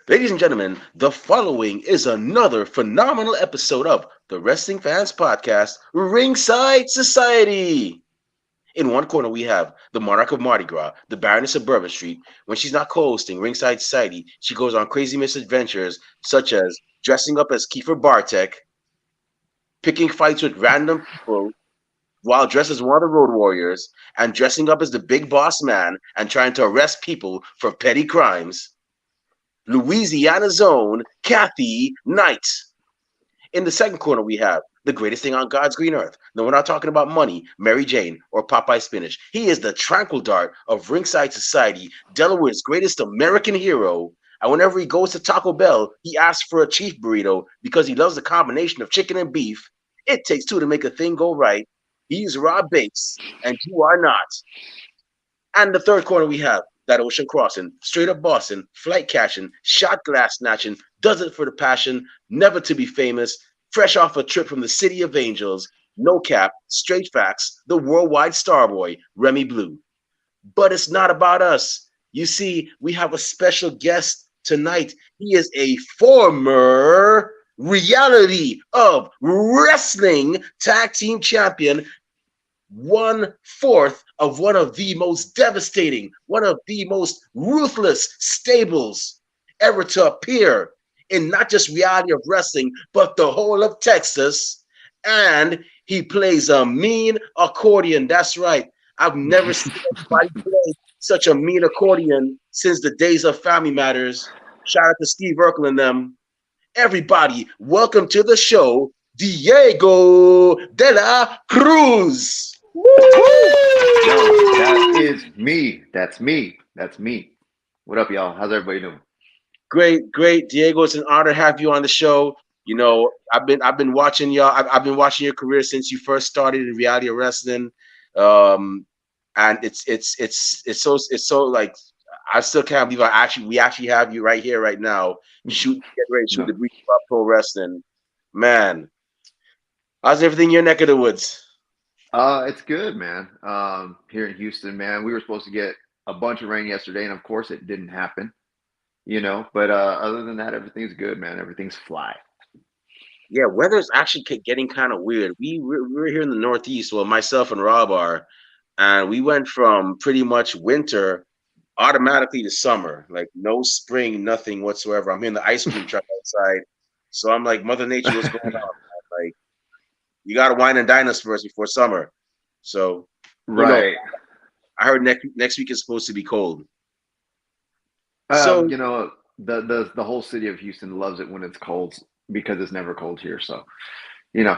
Ladies and gentlemen, the following is another phenomenal episode of the Wrestling Fans Podcast, Ringside Society. In one corner, we have the Monarch of Mardi Gras, the Baroness of Bourbon Street. When she's not co-hosting Ringside Society, she goes on crazy misadventures such as dressing up as Kiefer Bartek, picking fights with random people while dressed as one of the Road Warriors, and dressing up as the Big Boss Man and trying to arrest people for petty crimes. Louisiana's own Kathy Knight. In the second corner, we have the greatest thing on God's green earth. No, we're not talking about money, Mary Jane, or Popeye Spinach. He is the tranquil dart of Ringside Society, Delaware's greatest American hero. And whenever he goes to Taco Bell, he asks for a chief burrito because he loves the combination of chicken and beef. It takes two to make a thing go right. He's Rob Bates, and you are not. And the third corner, we have that ocean crossing, straight up Boston, flight catching, shot glass snatching, does it for the passion, never to be famous, fresh off a trip from the city of angels, no cap, straight facts, the worldwide starboy, Remy Blue. But it's not about us. You see, we have a special guest tonight. He is a former reality of wrestling tag team champion, 1/4 of one of the most devastating, one of the most ruthless stables ever to appear in not just reality of wrestling, but the whole of Texas. And he plays a mean accordion. That's right. I've never seen anybody play such a mean accordion since the days of Family Matters. Shout out to Steve Urkel and them. Everybody, welcome to the show, Diego de la Cruz. Yo, that is me. That's me. That's me. What up, y'all? How's everybody doing? Great, great, Diego. It's an honor to have you on the show. You know, I've been watching y'all. I've been watching your career since you first started in reality of wrestling, um, and it's so like I still can't believe we actually have you right here right now. Get ready, shoot No. the breeze about pro wrestling, man. How's everything in your neck of the woods? It's good, man. Here in Houston, man, we were supposed to get a bunch of rain yesterday, and of course, it didn't happen. But other than that, everything's good, man. Everything's fly. Yeah, weather's actually getting kind of weird. We're here in the Northeast. Well, myself and Rob are, and we went from pretty much winter automatically to summer, like no spring, nothing whatsoever. I'm in the ice cream truck outside, so I'm like, Mother Nature, what's going on, man? Like, you got to wine and dine us first before summer. So who knows? Right. I heard next week is supposed to be cold. Um, So you know, the whole city of Houston loves it when it's cold because it's never cold here. So, you know,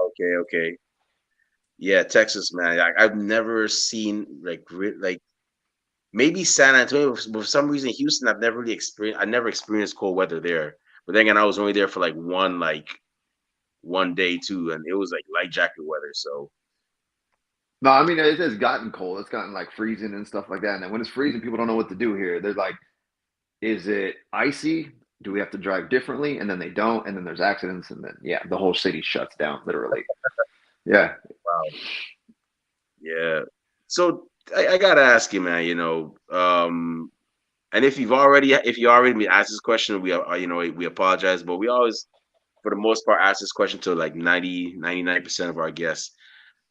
okay, okay, yeah, Texas, man. I've never seen like maybe San Antonio, but for some reason Houston, I've never really experienced. I never experienced cold weather there. But then again, I was only there for like one day too, and it was like light jacket weather. So no, I mean it has gotten cold. It's gotten like freezing and stuff like that. And then when it's freezing, people don't know what to do here. They're like, is it icy? Do we have to drive differently? And then they don't, and then there's accidents, and then yeah, the whole city shuts down literally. Yeah. wow, yeah. So I gotta ask you, man. And if you already been asked this question, we apologize, but we always, for the most part, ask this question to like 99% of our guests.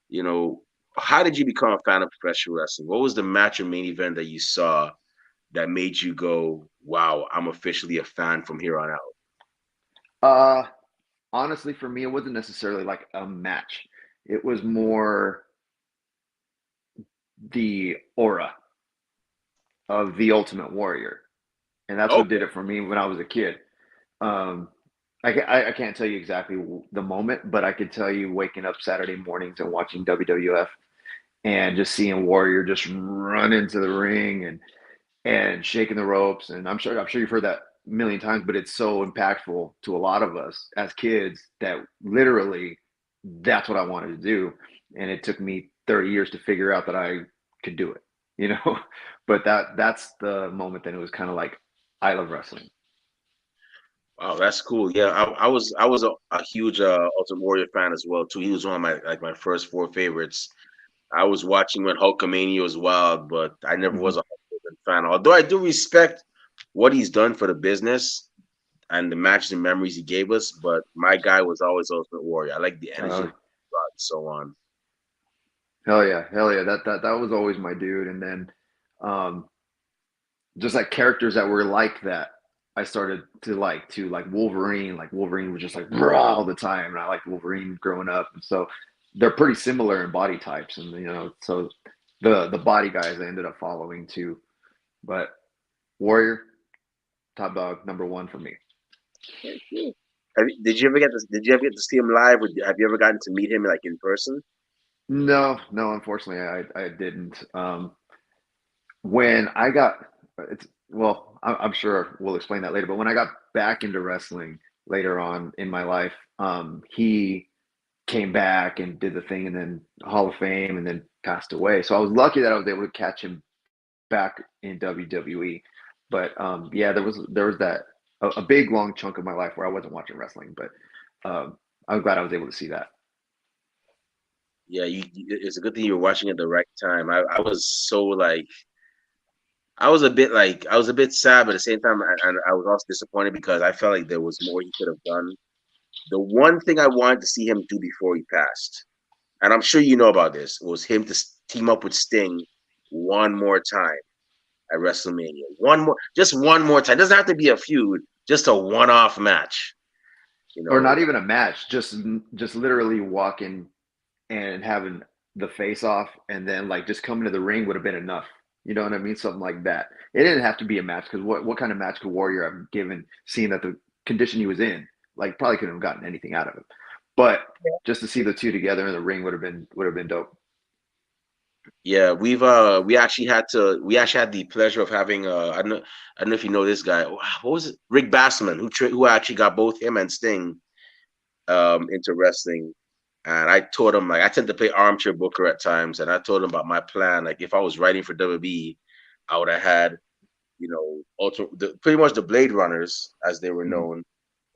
You know, how did you become a fan of professional wrestling? What was the match or main event that you saw that made you go, "Wow, I'm officially a fan from here on out"? Uh Honestly, for me, it wasn't necessarily like a match. It was more the aura of the Ultimate Warrior, and that's what did Okay, it for me when I was a kid. Um, I can't tell you exactly the moment, but I could tell you waking up Saturday mornings and watching WWF and just seeing Warrior just run into the ring and shaking the ropes. And I'm sure you've heard that a million times, but it's so impactful to a lot of us as kids that literally that's what I wanted to do. And it took me 30 years to figure out that I could do it, you know. But that's the moment that it was kind of like I love wrestling. wow, that's cool. Yeah, I was a huge Ultimate Warrior fan as well too. He was one of my first four favorites. I was watching when Hulkamania was wild, but I never was Hmm. a Hulk Hogan fan. Although I do respect what he's done for the business and the matches and memories he gave us. But my guy was always Ultimate Warrior. I like the energy Uh, and brought and so on. hell yeah. That was always my dude. And then, um, just like characters that were like that, I started to like too, like Wolverine. Like Wolverine was just like "Rah" all the time, and I liked Wolverine growing up. And so they're pretty similar in body types, and so the body guys I ended up following too. But Warrior, top dog, number one for me. Did you ever get to Did you ever get to see him live? Have you ever gotten to meet him like in person? No, no, unfortunately, I didn't. When I got, it's well, I'm sure we'll explain that later. But when I got back into wrestling later on in my life, he came back and did the thing, and then Hall of Fame, and then passed away. So I was lucky that I was able to catch him back in WWE. But yeah, there was that a big long chunk of my life where I wasn't watching wrestling, but I'm glad I was able to see that. Yeah, it's a good thing you were watching at the right time. I was so like I was a bit sad, but at the same time, and I was also disappointed because I felt like there was more he could have done. The one thing I wanted to see him do before he passed, and I'm sure you know about this, was him to team up with Sting one more time at WrestleMania. Just one more time. It doesn't have to be a feud, just a one-off match. You Or not know, even a match, just literally walking and having the face off, and then like just coming to the ring would have been enough. You know what I mean? Something like that. It didn't have to be a match because what kind of match could Warrior have given, seeing that the condition he was in? Like probably couldn't have gotten anything out of him. But just to see the two together in the ring would have been dope. yeah, we actually had the pleasure of having I don't know if you know this guy. What was it? Rick Bassman, who actually got both him and Sting into wrestling. And I told him like I tend to play armchair booker at times, and I told him about my plan. Like if I was writing for WB, I would have had pretty much the Blade Runners as they were Mhm. known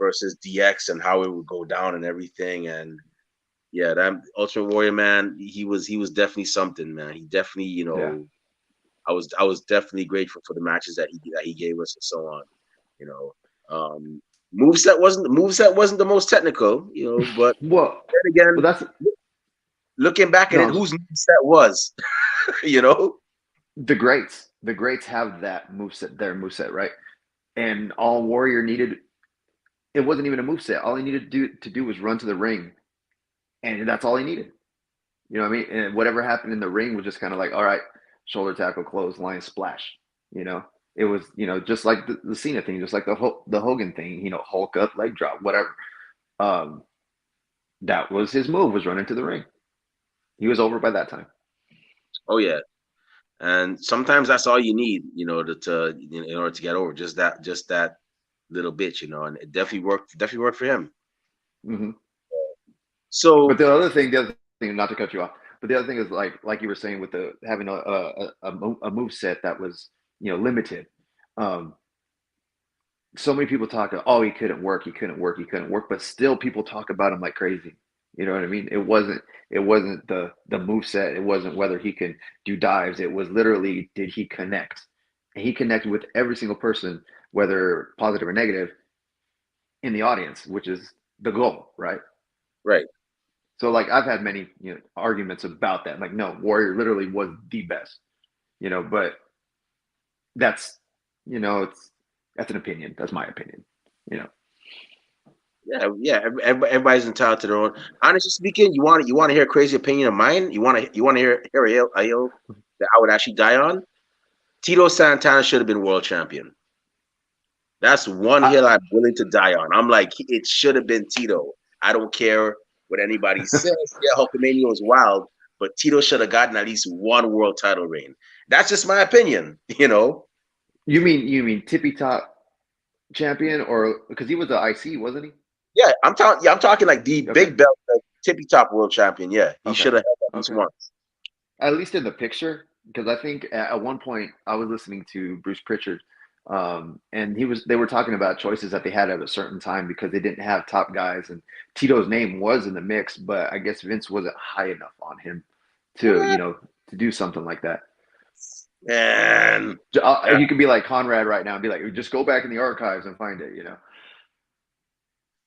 versus DX and how it would go down and everything. And yeah, that Ultimate Warrior man, he was definitely something, man. He definitely, Yeah. I was definitely grateful for the matches that he gave us and so on. You know, moveset wasn't the most technical, but Well, then again, well, that's looking back at it, no. whose moveset was, you know? The greats have that moveset, their moveset, right? And all Warrior needed, it wasn't even a moveset. All he needed to do was run to the ring, and that's all he needed. You know what I mean? And whatever happened in the ring was just kind of like, all right, shoulder tackle, clothesline, splash. You know, it was just like the Cena thing, just like the Hogan thing. Hulk up, leg drop, whatever. Um, that was his move, was running to the ring. He was over by that time. Oh yeah, and sometimes that's all you need, in order to get over just that little bit, and it definitely worked for him. Hmm. But So the other thing, not to cut you off, but the other thing is like you were saying with the having a move set that was limited. Um, so many people talk, oh, he couldn't work, but still people talk about him like crazy. You know what I mean? It wasn't the move set. It wasn't whether he can do dives. It was literally, did he connect? And he connected with every single person, whether positive or negative, in the audience, which is the goal, right? right, So like I've had many arguments about that. Like, no, Warrior literally was the best, but that's it's that's an opinion. That's my opinion. You know. yeah. Everybody's entitled to their own. Honestly speaking, you want to hear a crazy opinion of mine? You want to hear a hill that I would actually die on? Tito Santana should have been world champion. That's one I, hill I'm willing to die on. I'm like, it should have been Tito. I don't care what anybody says. Yeah, Hulkamania was wild, but Tito should have gotten at least one world title reign. That's just my opinion, you mean tippy top champion, or because he was the IC, wasn't he? Yeah, I'm talking like the Okay. big belt, like, tippy top world champion. Yeah, he Okay. should have held at least Okay. once. At least in the picture, because I think at one point I was listening to Bruce Pritchard, and they were talking about choices that they had at a certain time because they didn't have top guys, and Tito's name was in the mix, but I guess Vince wasn't high enough on him to Eh, to do something like that. Man, that- You could be like Conrad right now and be like, just go back in the archives and find it.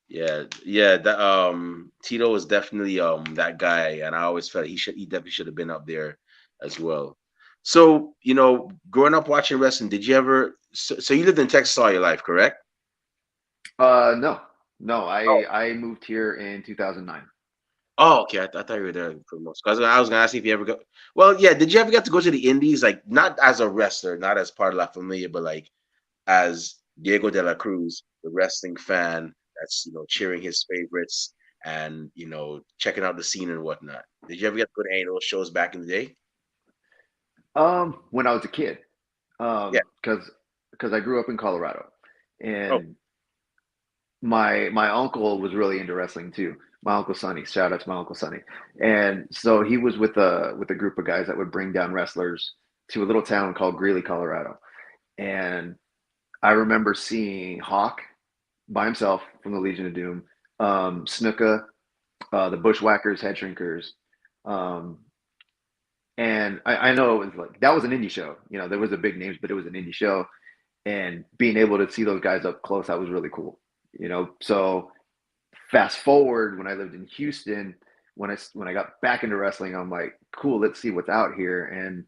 yeah, yeah. That Tito was definitely that guy, and I always felt he definitely should have been up there as well. So growing up watching wrestling, did you ever? So you lived in Texas all your life, correct? No, no. Oh, I moved here in 2009. oh, okay. I thought you were there for most. Because I was gonna ask you if you ever go. Well, yeah. Did you ever get to go to the Indies? Like not as a wrestler, not as part of La Familia, but like as Diego de la Cruz, the wrestling fan that's cheering his favorites and checking out the scene and whatnot. Did you ever get to go to any of those shows back in the day? When I was a kid, Yeah. because I grew up in Colorado, Oh, and my uncle was really into wrestling too. My uncle Sonny, shout out to my uncle Sonny, and so he was with a group of guys that would bring down wrestlers to a little town called Greeley, Colorado, and I remember seeing Hawk by himself from the Legion of Doom, Snuka, the Bushwhackers, Head Shrinkers, um, and I know it was like that was an indie show. There was a big names, but it was an indie show, and being able to see those guys up close, that was really cool. So fast forward when I lived in Houston, when I got back into wrestling, I'm like, cool, let's see what's out here. And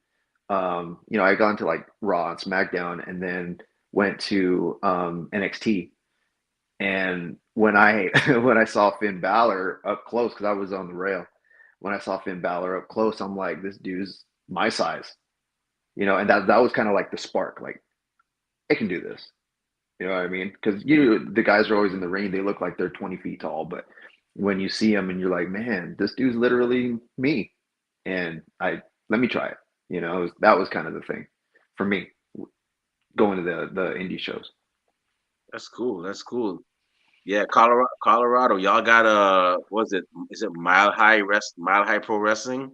I got into like Raw and SmackDown, and then went to NXT. And when I when I saw Finn Balor up close, because I was on the rail, when I saw Finn Balor up close, I'm like, this dude's my size, and that was kind of like the spark, like I can do this. You know what I mean? Because the guys are always in the ring. They look like they're 20 feet tall, but when you see them and you're like, man, this dude's literally me, and let me try it. That was kind of the thing for me going to the indie shows. that's cool. That's cool. Yeah, Colorado. Y'all got was it? Is it Mile High Pro Wrestling?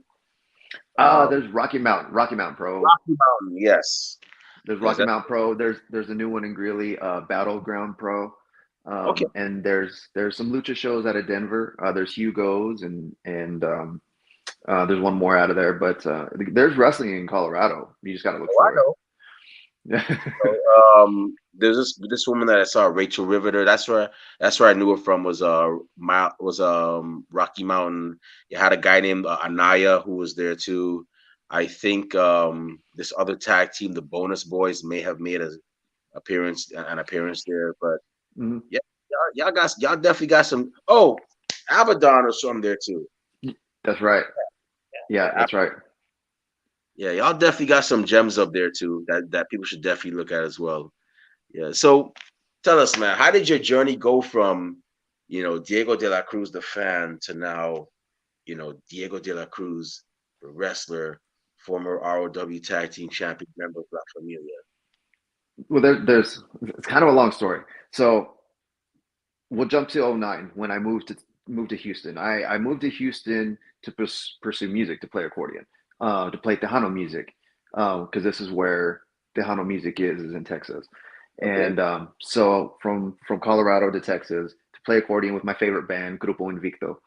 There's Rocky Mountain Pro. Rocky Mountain. Yes. There's Yes. Rocky Mountain Pro. There's a new one in Greeley, Battleground Pro. Okay. And there's some lucha shows out of Denver. There's Hugo's and there's one more out of there, but there's wrestling in Colorado. You just got to look Oh, I for know. it. There's this woman that I saw, Rachel Riveter. That's where I knew her from. Was Rocky Mountain. You had a guy named Anaya who was there too. I think this other tag team, the Bonus Boys, may have made an appearance there. But Mhm. yeah, y'all definitely got some. Oh, Abaddon was from there too. That's right. Yeah, Yeah, that's right. yeah, y'all definitely got some gems up there too that people should definitely look at as well. Yeah. So tell us, man, how did your journey go from, Diego de la Cruz, the fan, to now, Diego de la Cruz, the wrestler, former ROW Tag Team Champion, member of La Familia? Well, there's it's kind of a long story. So we'll jump to '09 when I moved to Houston. I moved to Houston to pursue music, to play accordion, to play Tejano music, because this is where Tejano music is in Texas. Okay. And so from Colorado to Texas to play accordion with my favorite band, Grupo Invicto.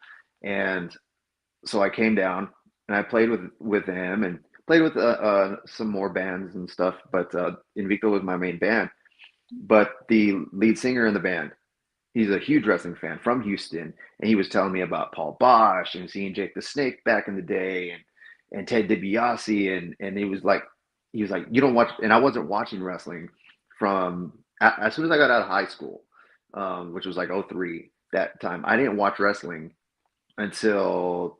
And so I came down and I played with him and played with some more bands and stuff. But Invicto was my main band. But the lead singer in the band, he's a huge wrestling fan from Houston, and he was telling me about Paul Bosch and seeing Jake the Snake back in the day, and Ted DiBiase, and he was like, you don't watch, and I wasn't watching wrestling from as soon as I got out of high school, which was like '03 that time. I didn't watch wrestling until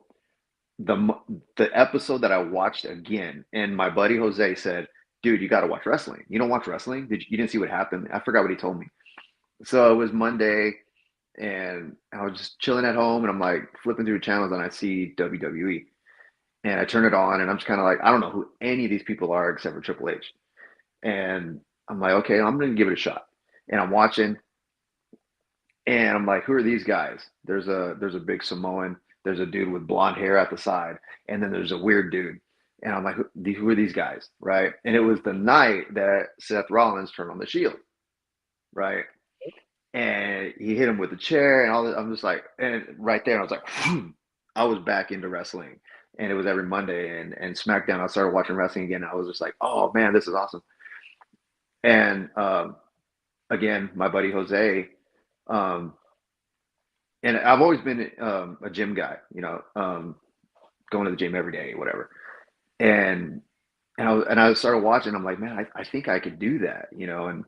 the the episode that I watched again, and my buddy Jose said, "Dude, you got to watch wrestling. You don't watch wrestling? You didn't see what happened?" I forgot what he told me. So it was Monday, and I was just chilling at home, and I'm like flipping through channels, and I see WWE, and I turn it on, and I'm just kind of like, I don't know who any of these people are except for Triple H, and I'm like, okay, I'm gonna give it a shot, and I'm watching, and I'm like, who are these guys? There's a big Samoan, there's a dude with blonde hair at the side, and then there's a weird dude, and I'm like, who are these guys, right? And it was the night that Seth Rollins turned on the Shield, right? And he hit him with the chair and all that. I'm just like, and right there, I was like, I was back into wrestling, and it was every Monday. And SmackDown, I started watching wrestling again. I was just like, oh man, this is awesome. And again, my buddy Jose, um, and I've always been a gym guy, going to the gym every day, whatever. And I started watching. I'm like, man, I think I could do that, and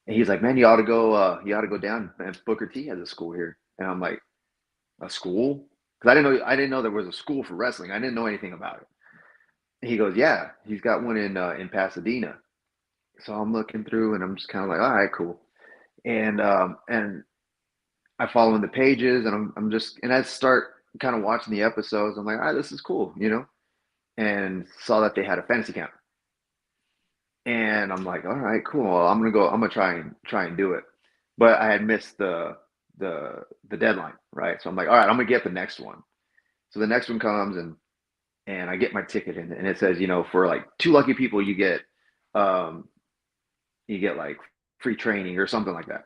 he's like, man, you ought to go down. And Booker T has a school here, and I'm like, a school? Because I didn't know there was a school for wrestling. I didn't know anything about it. He goes, yeah, he's got one in Pasadena. So I'm looking through, and I'm just kind of like, all right, cool. And I follow in the pages, and and I start kind of watching the episodes. I'm like, all right, this is cool, and saw that they had a fantasy camp. And I'm like, all right, cool. Well, I'm gonna try and do it. But I had missed the deadline, right? So I'm like, all right, I'm gonna get the next one. So the next one comes, and I get my ticket, and it says, for like two lucky people, um you get like free training or something like that.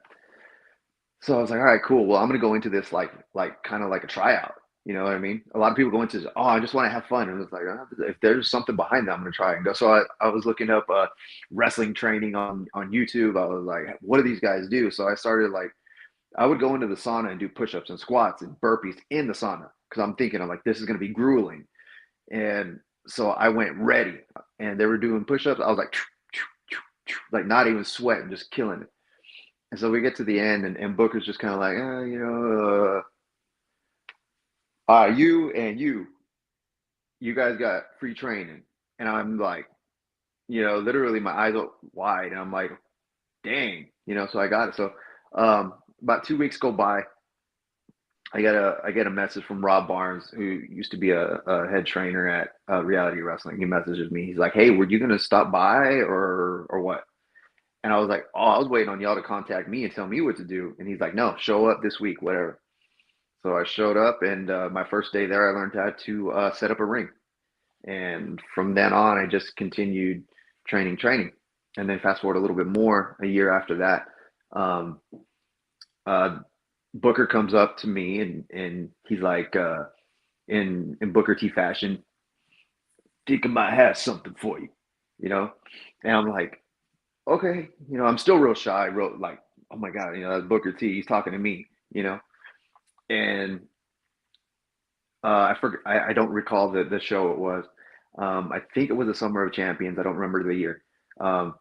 So I was like, all right, cool. Well, I'm gonna go into this like kind of like a tryout. You know what I mean? A lot of people go into this, oh, I just want to have fun, and it's like, if there's something behind that, I'm gonna try and go. So I was looking up wrestling training on YouTube. I was like, what do these guys do? So I started like, I would go into the sauna and do push-ups and squats and burpees in the sauna because I'm like, this is gonna be grueling. And so I went ready, and they were doing push-ups. I was like not even sweating, just killing it. And so we get to the end, and Booker's just kind of like, you and you guys got free training. And I'm like, literally my eyes are wide, and I'm like, dang, so I got it. So about 2 weeks go by. I get a message from Rob Barnes, who used to be a head trainer at Reality Wrestling. He messages me. He's like, hey, were you gonna stop by or what? And I was like, oh, I was waiting on y'all to contact me and tell me what to do. And he's like, no, show up this week, whatever. So I showed up, and my first day there, I learned how to set up a ring. And from then on, I just continued training. And then fast forward a little bit more, a year after that, um, uh, Booker comes up to me, and he's like, in Booker T fashion, think I might have something for you, you know? And I'm like, okay, I'm still real shy, real like, oh my God, that's Booker T. He's talking to me, and I forget, I don't recall the show it was. I think it was the Summer of Champions. I don't remember the year. Um,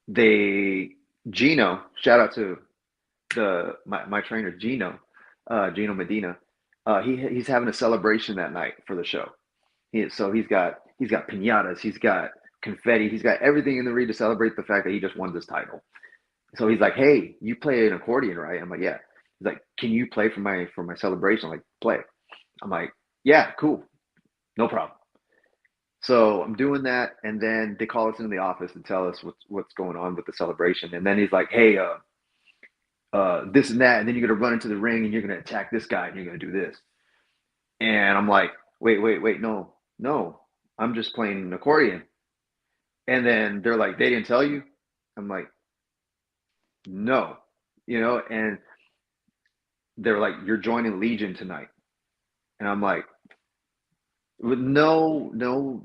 they Gino, shout out to my trainer Gino Medina. He's having a celebration that night for the show. So he's got pinatas, he's got confetti, he's got everything in the ring to celebrate the fact that he just won this title. So he's like, "Hey, you play an accordion, right?" I'm like, "Yeah." He's like, "Can you play for my celebration?" I'm like, "Play." I'm like, "Yeah, cool, no problem." So I'm doing that, and then they call us into the office and tell us what's going on with the celebration. And then he's like, "Hey, this and that, and then you're gonna run into the ring and you're gonna attack this guy and you're gonna do this." And I'm like, wait, no, no, I'm just playing an accordion. And then they're like, they didn't tell you? I'm like, no, and they're like, you're joining Legion tonight. And I'm like, with no,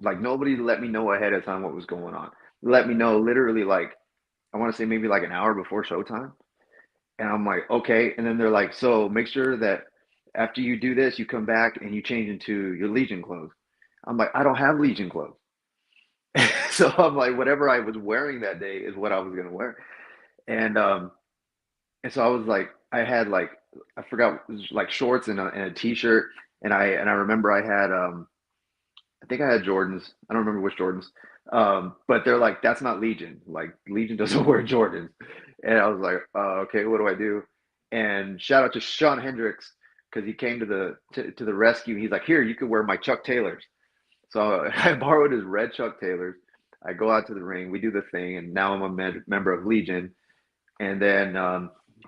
like nobody let me know ahead of time what was going on. Let me know literally like, I want to say maybe like an hour before showtime. And I'm like, okay. And then they're like, so make sure that after you do this, you come back and you change into your Legion clothes. I'm like, I don't have Legion clothes. So I'm like, whatever I was wearing that day is what I was gonna wear. And um and so I was like, I had like, I forgot, it was like shorts and a t-shirt, and I remember I had I think I had Jordans. I don't remember which Jordans. But they're like, that's not Legion. Like Legion doesn't wear Jordans. And I was like, okay, what do I do? And shout out to Sean Hendricks because he came to the rescue. He's like, here, you could wear my Chuck Taylors. So I borrowed his red Chuck Taylors. I go out to the ring. We do the thing, and now I'm a member of Legion. And then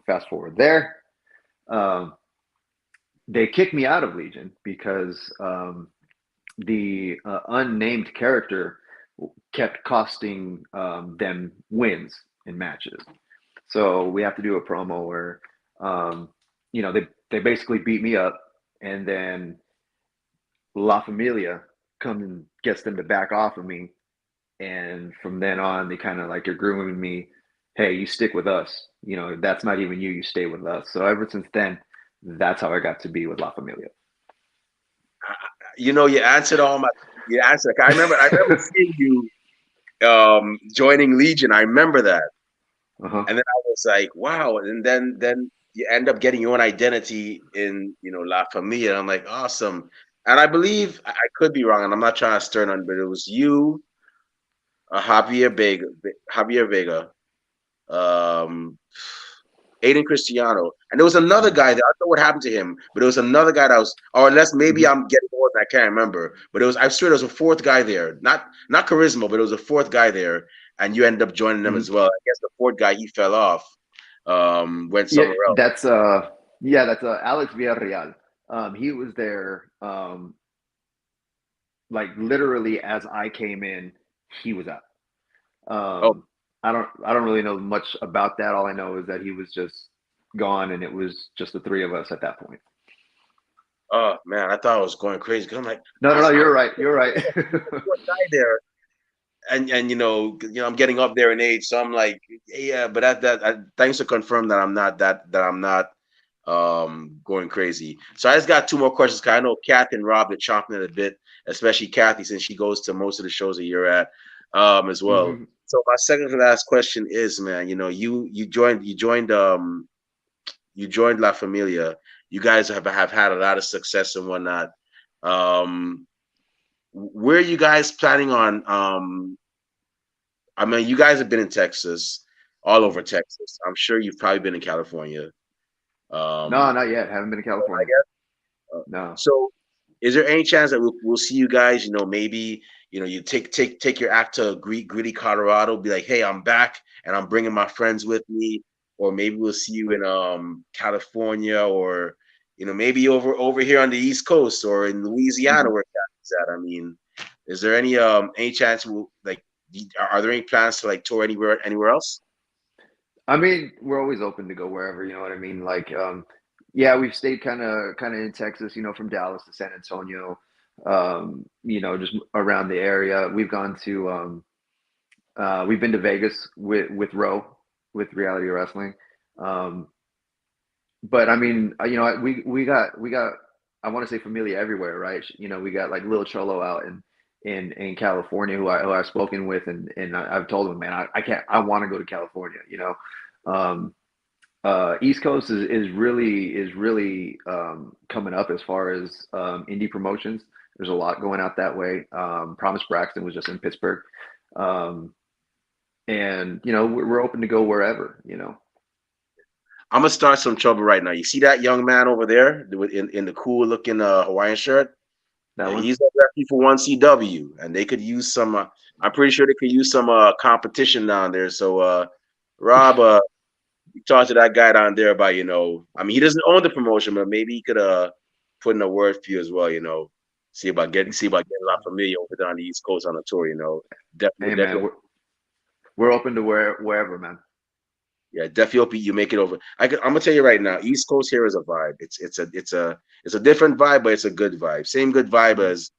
fast forward there, um, they kicked me out of Legion because the unnamed character kept costing them wins in matches. So we have to do a promo where, they basically beat me up, and then La Familia comes and gets them to back off of me, and from then on, they kind of like are grooming me. Hey, you stick with us. You know, that's not even you. You stay with us. So ever since then, that's how I got to be with La Familia. You know, you answered all my. You answered. I remember seeing you joining Legion. I remember that, Uh-huh. and then I was like, wow. And then you end up getting your own identity in La Familia. I'm like, awesome. And I believe I could be wrong, and I'm not trying to stir on, but it was you, Javier Vega, um, Aiden Cristiano, and there was another Mm-hmm. guy that I don't know what happened to him, but there was another guy that was, or unless maybe Mm-hmm. I'm getting old and I can't remember, but it was, I swear there was a fourth guy there, not Charisma, but there was a fourth guy there, and you ended up joining them Mm-hmm. as well. I guess the fourth guy he fell off, went Yeah, somewhere else. that's Alex Villarreal. He was there, like literally as I came in, he was out. Oh, I don't really know much about that. All I know is that he was just gone, and it was just the three of us at that point. oh man, I thought I was going crazy because I'm like, No, no, no. I You're right. You're right. fourth guy there, and I'm getting up there in age, so I'm like, yeah, but thanks to confirm that I'm not going crazy. So I just got two more questions because I know Kathy and Rob are chomping at a bit, especially Kathy since she goes to most of the shows that you're at as well. Hmm. So my second to last question is, man, you joined La Familia. You guys have had a lot of success and whatnot. Um, where are you guys planning on? I mean, you guys have been in Texas, all over Texas. I'm sure you've probably been in California. No, Um, not yet. Haven't been to I California. guess. No. So, is there any chance that we'll see you guys? Maybe you take your act to gritty Colorado. Be like, hey, I'm back, and I'm bringing my friends with me. Or maybe we'll see you in California, or maybe over here on the East Coast, or in Louisiana Hmm. where Kathy's at. I mean, is there any chance we'll like? Are there any plans to like tour anywhere else? I mean, we're always open to go wherever. You know what I mean? Like, yeah, we've stayed kind of in Texas. You know, from Dallas to San Antonio. Just around the area. We've been to Vegas with Row with Reality Wrestling. Um, but I mean, we got I want to say Familia everywhere, right? You know, we got like Lil Cholo out in California who I've spoken with, and I've told him, man, I can't, I want to go to California. Um, East Coast is really coming up as far as indie promotions. There's a lot going out that way. Promise Braxton was just in Pittsburgh, um, and we're open to go wherever. I'm gonna start some trouble right now. You see that young man over there in the cool looking Hawaiian shirt? That Yeah, one. he's a referee for 1CW, and they could use some. I'm pretty sure they could use some competition down there. So, Rob, you talk to that guy down there about, I mean, he doesn't own the promotion, but maybe he could put in a word for you as well. See about getting La Familia over there on the East Coast on a tour. Definitely, Hey man, definitely. we're open to wherever, man. Yeah, definitely hope you make it over. I'm gonna tell you right now, East Coast here is a vibe. It's a different vibe, but it's a good vibe. Same good vibe Mhm. as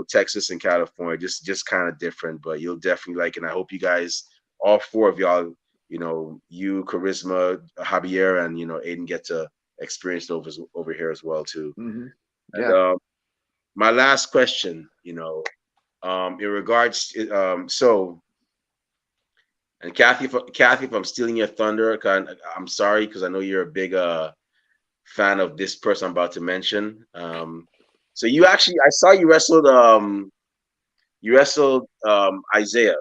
Texas and California. Just kind of different, but you'll definitely like it. And I hope you guys, all four of y'all, you, Charisma, Javier, and Aiden get to experience it over here as well too. Mhm. And Yeah. my last question, in regards, so. And Kathy, if I'm stealing your thunder, I'm sorry because I know you're a big fan of this person I'm about to mention. So I saw you wrestled Isaiah,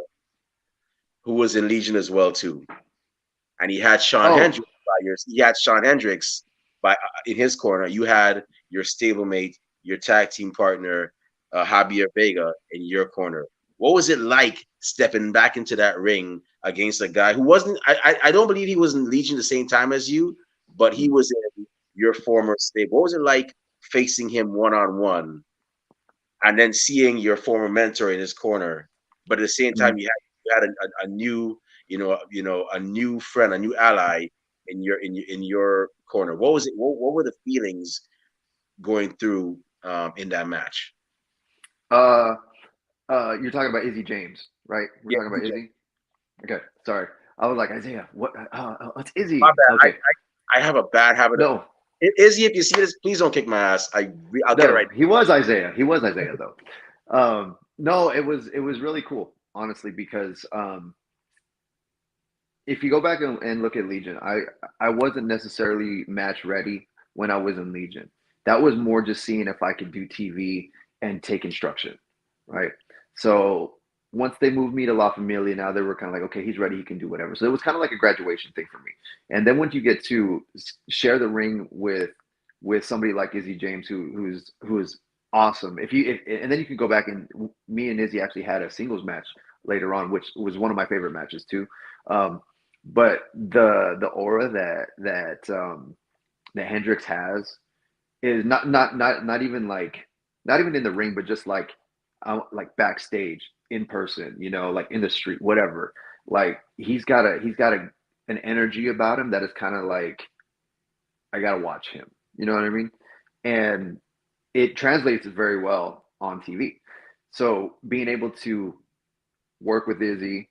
who was in Legion as well too, and Oh. he had Sean Hendricks in his corner. You had your stablemate, your tag team partner, Javier Vega in your corner. What was it like stepping back into that ring against a guy who wasn't? I don't believe he was in Legion the same time as you, but he was in your former stable. What was it like facing him one on one, and then seeing your former mentor in his corner, but at the same time Mhm. you had a new a new friend, a new ally in your corner. What was it? What were the feelings going through? in that match. Uh, you're talking about Izzy James, right? We're Yeah, talking about DJ. Izzy. Okay, sorry. I was like Isaiah. What? It's My Izzy. bad. Okay. I have a bad habit of No, Izzy. If you see this, please don't kick my ass. I'll get it no. right. He was Isaiah. He was Isaiah though. No, it was really cool, honestly, because if you go back and look at Legion, I wasn't necessarily match ready when I was in Legion. That was more just seeing if I could do TV and take instruction, right? So once they moved me to La Familia, now they were kind of like, okay, he's ready, he can do whatever. So it was kind of like a graduation thing for me. And then once you get to share the ring with somebody like Izzy James, who's awesome. And then you can go back and me and Izzy actually had a singles match later on, which was one of my favorite matches too. Um, but the aura that Hendrix has is not even not even in the ring, but just like backstage in person, like in the street, whatever. Like he's got an energy about him that is kind of like I gotta watch him. You know what I mean? And it translates very well on TV. So being able to work with Izzy,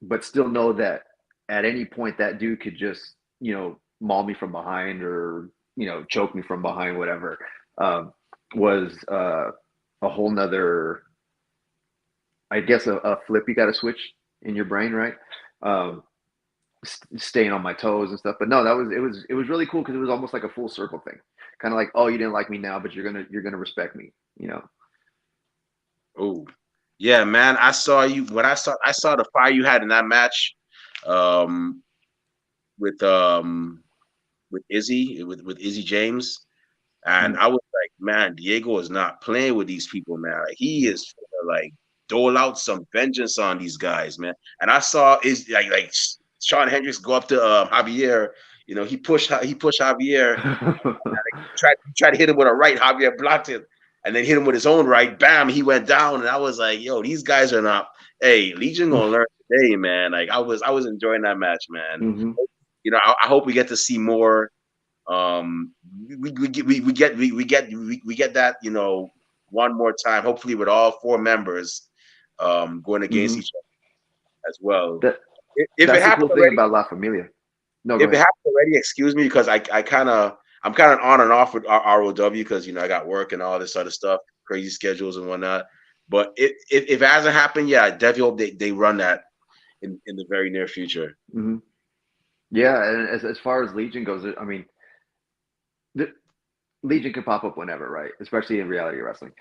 but still know that at any point that dude could just maul me from behind or choke me from behind, whatever, um, was a whole nother, I guess, a flip you got to switch in your brain, right? um, Staying on my toes and stuff. But no, it was really cool because it was almost like a full circle thing, kind of like, oh, you didn't like me now, but you're gonna respect me, Oh, yeah, man. I saw you when I saw the fire you had in that match, um, with Izzy with Izzy James, and Mhm. I was like, man, Diego is not playing with these people, man. Like, he is finna, like dole out some vengeance on these guys, man. And I saw is like Sean Hendricks go up to Javier. He pushed Javier. Tried to hit him with a right. Javier blocked it, and then hit him with his own right. Bam! He went down, and I was like, "Yo, these guys are not." Hey, Legion gonna learn today, man. Like I was enjoying that match, man. Mhm. I hope we get to see more. We get that one more time. Hopefully, with all four members going against Mhm. each other as well. That If it that's the happened cool thing already, about La Familia. No, go if it ahead. happened already, excuse me, because I'm kind of on and off with ROW because I got work and all this other stuff, crazy schedules and whatnot. But if it hasn't happened, yeah, I definitely hope they run that in the very near future. Mhm. Yeah, and as far as Legion goes, I mean, the, Legion can pop up whenever, right? Especially in reality wrestling.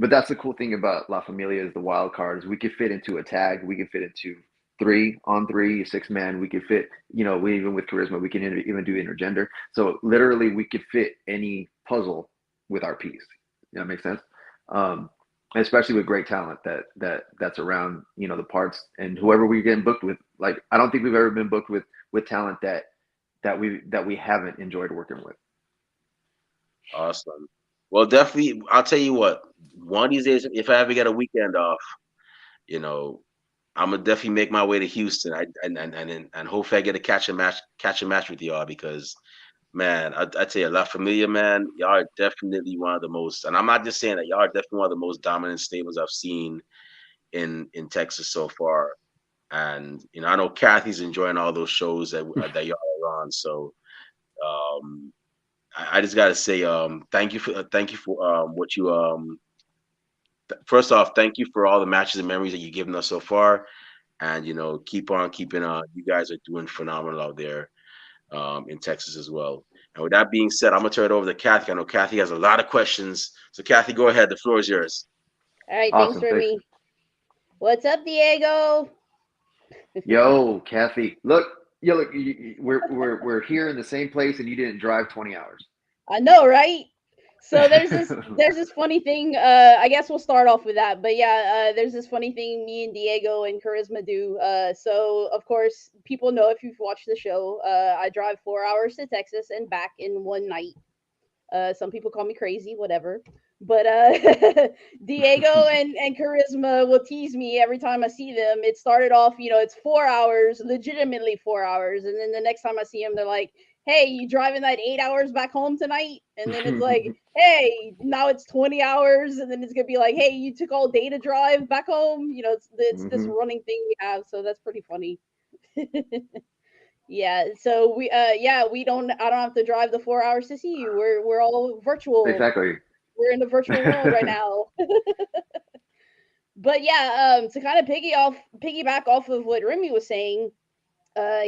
But that's the cool thing about La Familia is the wild card is we could fit into a tag, we could fit into 3-on-3, 6 man. We could fit, we even with charisma, we can even do intergender. So literally, we could fit any puzzle with our piece. That makes sense. Um, Especially with great talent that's around, the parts and whoever we're getting booked with. Like I don't think we've ever been booked with talent that we haven't enjoyed working with. Awesome. Well, definitely, I'll tell you what. One of these days, if I ever get a weekend off, you know, I'm gonna definitely make my way to Houston. And hopefully I get to catch a match with y'all because man, I tell you, La Familia, man, y'all are definitely one of the most. And I'm not just saying that y'all are definitely one of the most dominant stables I've seen in Texas so far. And I know Kathy's enjoying all those shows that y'all are on. So I just gotta say thank you for what you first off, thank you for all the matches and memories that you've given us so far. And keep on keeping on. You guys are doing phenomenal out there in Texas as well. And with that being said, I'm gonna turn it over to Kathy. I know Kathy has a lot of questions, so Kathy, go ahead. The floor is yours. All right, thanks, Awesome. Thanks. Remy. What's up, Diego? Yo, Kathy. Look, look. We're here in the same place, and you didn't drive 20 hours. I know, right? So there's this funny thing. I guess we'll start off with that. But yeah, there's this funny thing me and Diego and Charisma do. So of course, people know if you've watched the show. I drive 4 hours to Texas and back in one night. Some people call me crazy, whatever. But Diego and Charisma will tease me every time I see them. It started off, it's 4 hours, legitimately 4 hours, and then the next time I see them, they're like, hey, you driving that 8 hours back home tonight? And then it's like, hey, now it's 20 hours. And then it's going to be like, hey, you took all day to drive back home. It's this Hmm. running thing we have. So that's pretty funny. Yeah. So we don't, I don't have to drive the 4 hours to see you. We're all virtual. Exactly. We're in the virtual world right now. But yeah, to kind of piggyback off of what Remy was saying,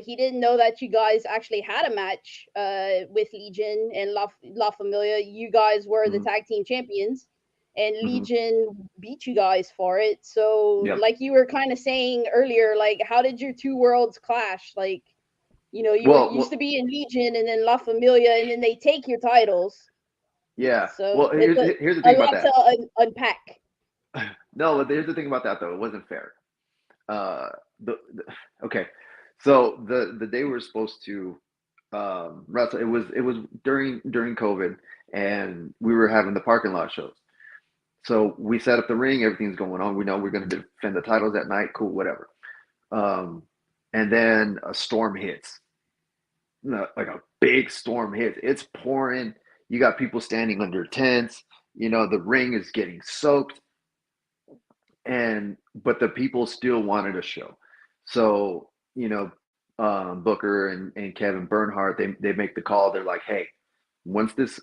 he didn't know that you guys actually had a match with Legion and La Familia. You guys were the Hmm. tag team champions, and Hmm. Legion beat you guys for it. So, Yep. like you were kind of saying earlier, like how did your two worlds clash? Like, you were Well, used to be in Legion and then La Familia, and then they take your titles. yeah. So Well, it's here's the a thing about lot that. to unpack. No, but here's the thing about that though. It wasn't fair. Uh, the okay. So the day we were supposed to wrestle, it was during COVID, and we were having the parking lot shows. So we set up the ring. Everything's going on. We know we're going to defend the titles that night. Cool, whatever. Um, and then a storm hits, like a big storm hits. It's pouring. You got people standing under tents. The ring is getting soaked, and but the people still wanted a show. So Booker and Kevin Bernhardt, they make the call. They're like, hey, once this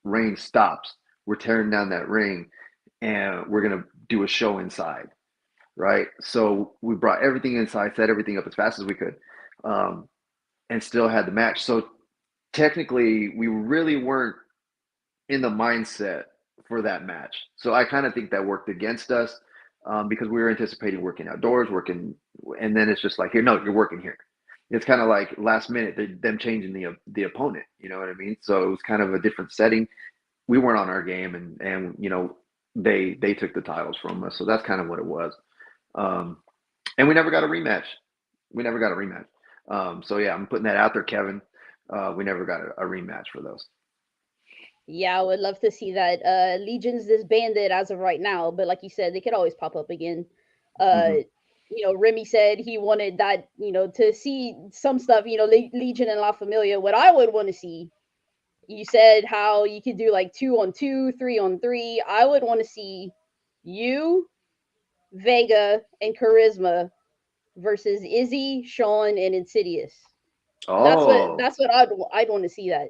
rain stops, we're tearing down that ring, and we're gonna do a show inside, right? So we brought everything inside, set everything up as fast as we could, um, and still had the match. So technically, we really weren't in the mindset for that match. So I kind of think that worked against us, because we were anticipating working outdoors, and then it's just like, here, no, you're working here. It's kind of like last minute, them changing the opponent. You know what I mean? So it was kind of a different setting. We weren't on our game, and they took the titles from us. So that's kind of what it was. Um, and we never got a rematch. We never got a rematch. So yeah, I'm putting that out there, Kevin. We never got a rematch for those. Yeah, I would love to see that. Legion's disbanded as of right now, but like you said, they could always pop up again. Hmm. Remy said he wanted that, to see some stuff, Legion and La Familia. What I would want to see, you said how you could do like 2-on-2, 3-on-3. I would want to see you, Vega, and Charisma versus Izzy, Sean, and Insidious. That's what Oh, that's what I'd want to see that.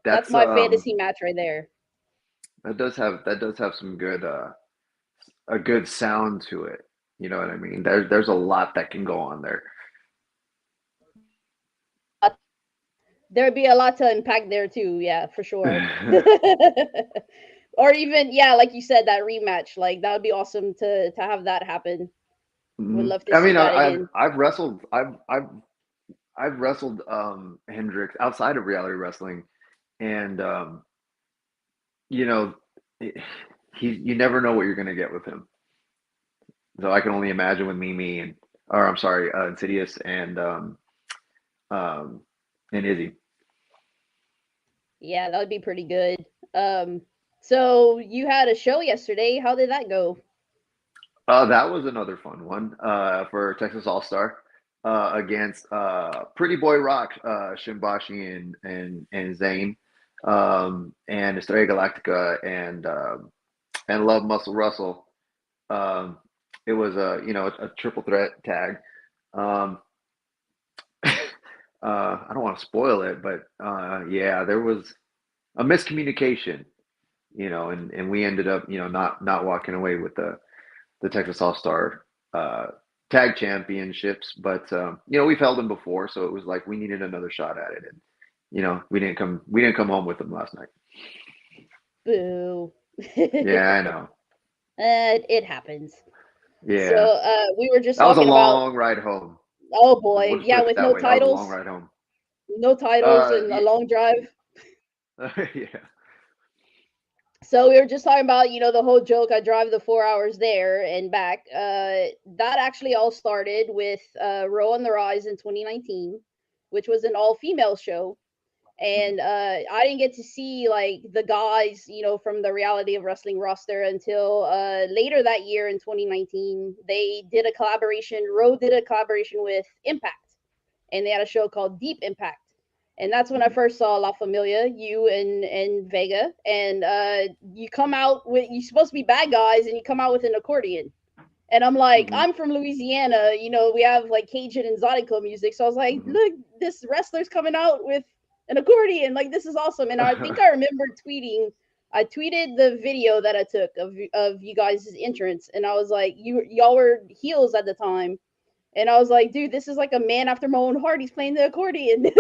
That's that's my fantasy match right there. that does have some good a good sound to it. You know what I mean? There's a lot that can go on there. There'd be a lot to unpack there too, yeah, for sure. Or even, yeah, like you said, that rematch, like that would be awesome to have that happen. Would Mhm. love to I see mean, that I've again. I've wrestled I've wrestled Hendrix outside of reality wrestling, and you know he you never know what you're gonna get with him. So I can only imagine with Mimi or I'm sorry, Insidious um, and Izzy. Yeah, that would be pretty good. Um, so you had a show yesterday. How did that go? That was another fun one for Texas All Star against Pretty Boy Rock, Shimbashi and Zane, and Estrella Galactica and Love Muscle Russell. Um, it was a triple threat tag. Um, I don't want to spoil it, but yeah, there was a miscommunication, and we ended up not walking away with the Texas All Star uh, Tag Championships, but we've held them before, so it was like we needed another shot at it, and we didn't come home with them last night. Boo. Yeah, I know. It happens. So Yeah, we were just that was a talking about, long ride home. oh We'll boy, just put yeah, it with that no way. That was a long titles, ride home. no titles, and a Yeah, long drive. yeah. So we were just talking about, the whole joke. I drive the 4 hours there and back. That actually all started with Row on the Rise in 2019, which was an all female show. Mhm. And I didn't get to see like the guys, from the Reality of Wrestling roster until later that year in 2019. They did a collaboration. Row did a collaboration with Impact, and they had a show called Deep Impact. and that's when I Mhm. first saw La Familia, you and Vega, and you come out with, you're supposed to be bad guys, and you come out with an accordion. And I'm like, Mhm. I'm from Louisiana, we have like Cajun and Zydeco music. So I was like, Mhm. look, this wrestler's coming out with an accordion. Like, this is awesome. And I think I remember I tweeted the video that I took of you guys' entrance. And I was like, y'all were heels at the time. And I was like, dude, this is like a man after my own heart. He's playing the accordion.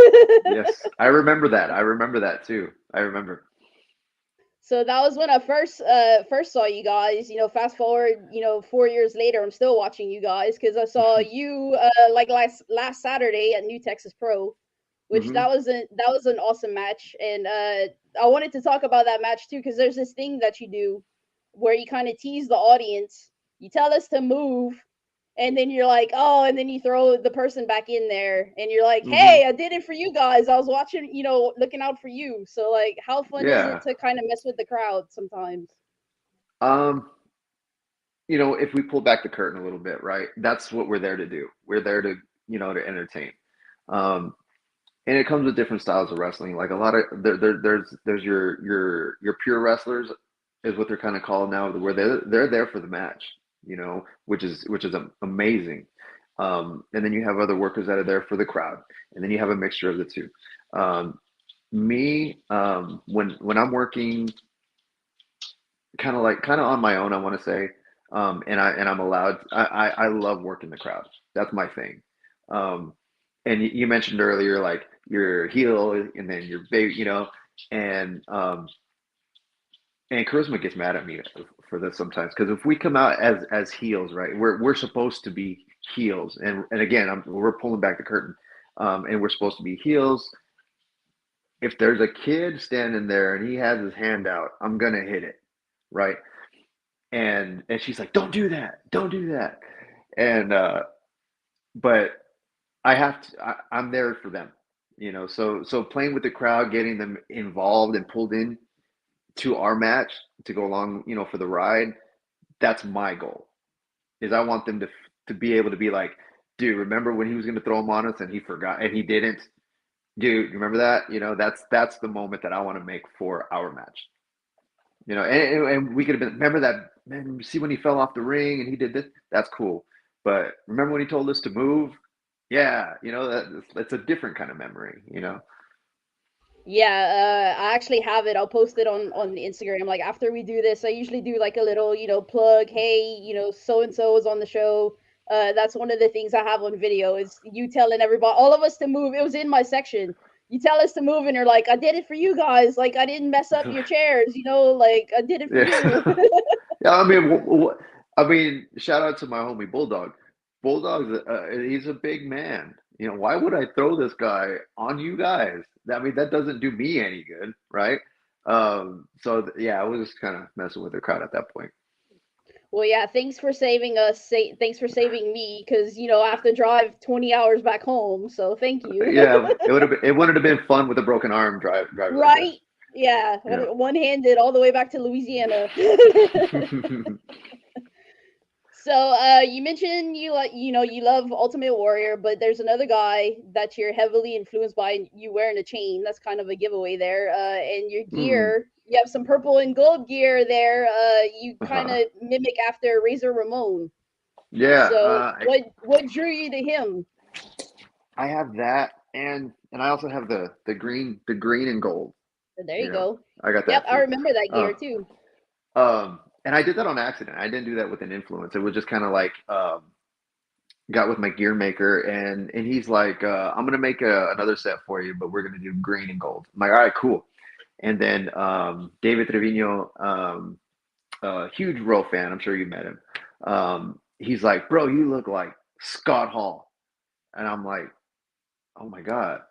Yes, I remember that. I remember that too. I remember. So that was when I first saw you guys. Fast forward, 4 years later, I'm still watching you guys because I saw you like last Saturday at New Texas Pro, which Hmm. that was an awesome match, and I wanted to talk about that match too because there's this thing that you do where you kind of tease the audience. You tell us to move, and then you're like, oh, and then you throw the person back in there, and you're like, Hmm. hey, I did it for you guys. I was watching, looking out for you. So like, how fun is it Yeah. to kind of mess with the crowd sometimes? Um, if we pull back the curtain a little bit, right? That's what we're there to do. We're there to, to entertain. Um, and it comes with different styles of wrestling. Like a lot of there's your pure wrestlers is what they're kind of called now, where they're there for the match, which is amazing. And then you have other workers that are there for the crowd, and then you have a mixture of the two. Um, when I'm working kind of on my own, I want to say, and I'm allowed. I love working the crowd. That's my thing. Um, and you mentioned earlier like your heel and then your big, and charisma gets mad at me for this sometimes because if we come out as heels, right, we're supposed to be heels, and again, we're pulling back the curtain, and we're supposed to be heels. If there's a kid standing there and he has his hand out, I'm gonna hit it, right? And she's like, "Don't do that, don't do that," and but I'm there for them, so playing with the crowd, getting them involved and pulled in to our match to go along, for the ride. That's my goal. Is I want them to be able to be like, dude, remember when he was going to throw him on us and he forgot and he didn't? Dude, remember that? That's the moment that I want to make for our match. And we could have been, remember that, man, see when he fell off the ring and he did this? That's cool. But remember when he told us to move? Yeah, that's a different kind of memory. Yeah, I actually have it. I'll post it on Instagram. Like, after we do this, I usually do like a little, plug. Hey, so and so is on the show. That's one of the things I have on video is you telling everybody, all of us to move. It was in my section. You tell us to move, and you're like, I did it for you guys. Like, I didn't mess up your chairs. Like, I did it for Yeah. you. Yeah, I mean, shout out to my homie Bulldog. Bulldog's he's a big man. Why would I throw this guy on you guys? I mean, that doesn't do me any good, right? Yeah, I was just kind of messing with the crowd at that point. Well, yeah, thanks for saving us. Thanks for saving me because I have to drive 20 hours back home. So thank you. Yeah, it would have been fun with a broken arm driving like this. Right? Yeah, Yeah. one-handed all the way back to Louisiana. So, you mentioned you love Ultimate Warrior, but there's another guy that you're heavily influenced by. You wearing a chain, that's kind of a giveaway there. And your Mm. gear, you have some purple and gold gear there. You kind Uh-huh. of mimic after Razor Ramon. Yeah, So, what drew you to him? I have that, and I also have the green and gold. There You you know, go. I got Yep, that I too. remember that gear Uh, too. and I did that on accident. I didn't do that with an influence. It was just kind of like got with my gear maker, and he's like, "I'm gonna make another set for you, but we're gonna do green and gold." I'm like, "All right, cool." And then David Trevino, huge Row fan. I'm sure you met him. He's like, "Bro, you look like Scott Hall," and I'm like, "Oh my god."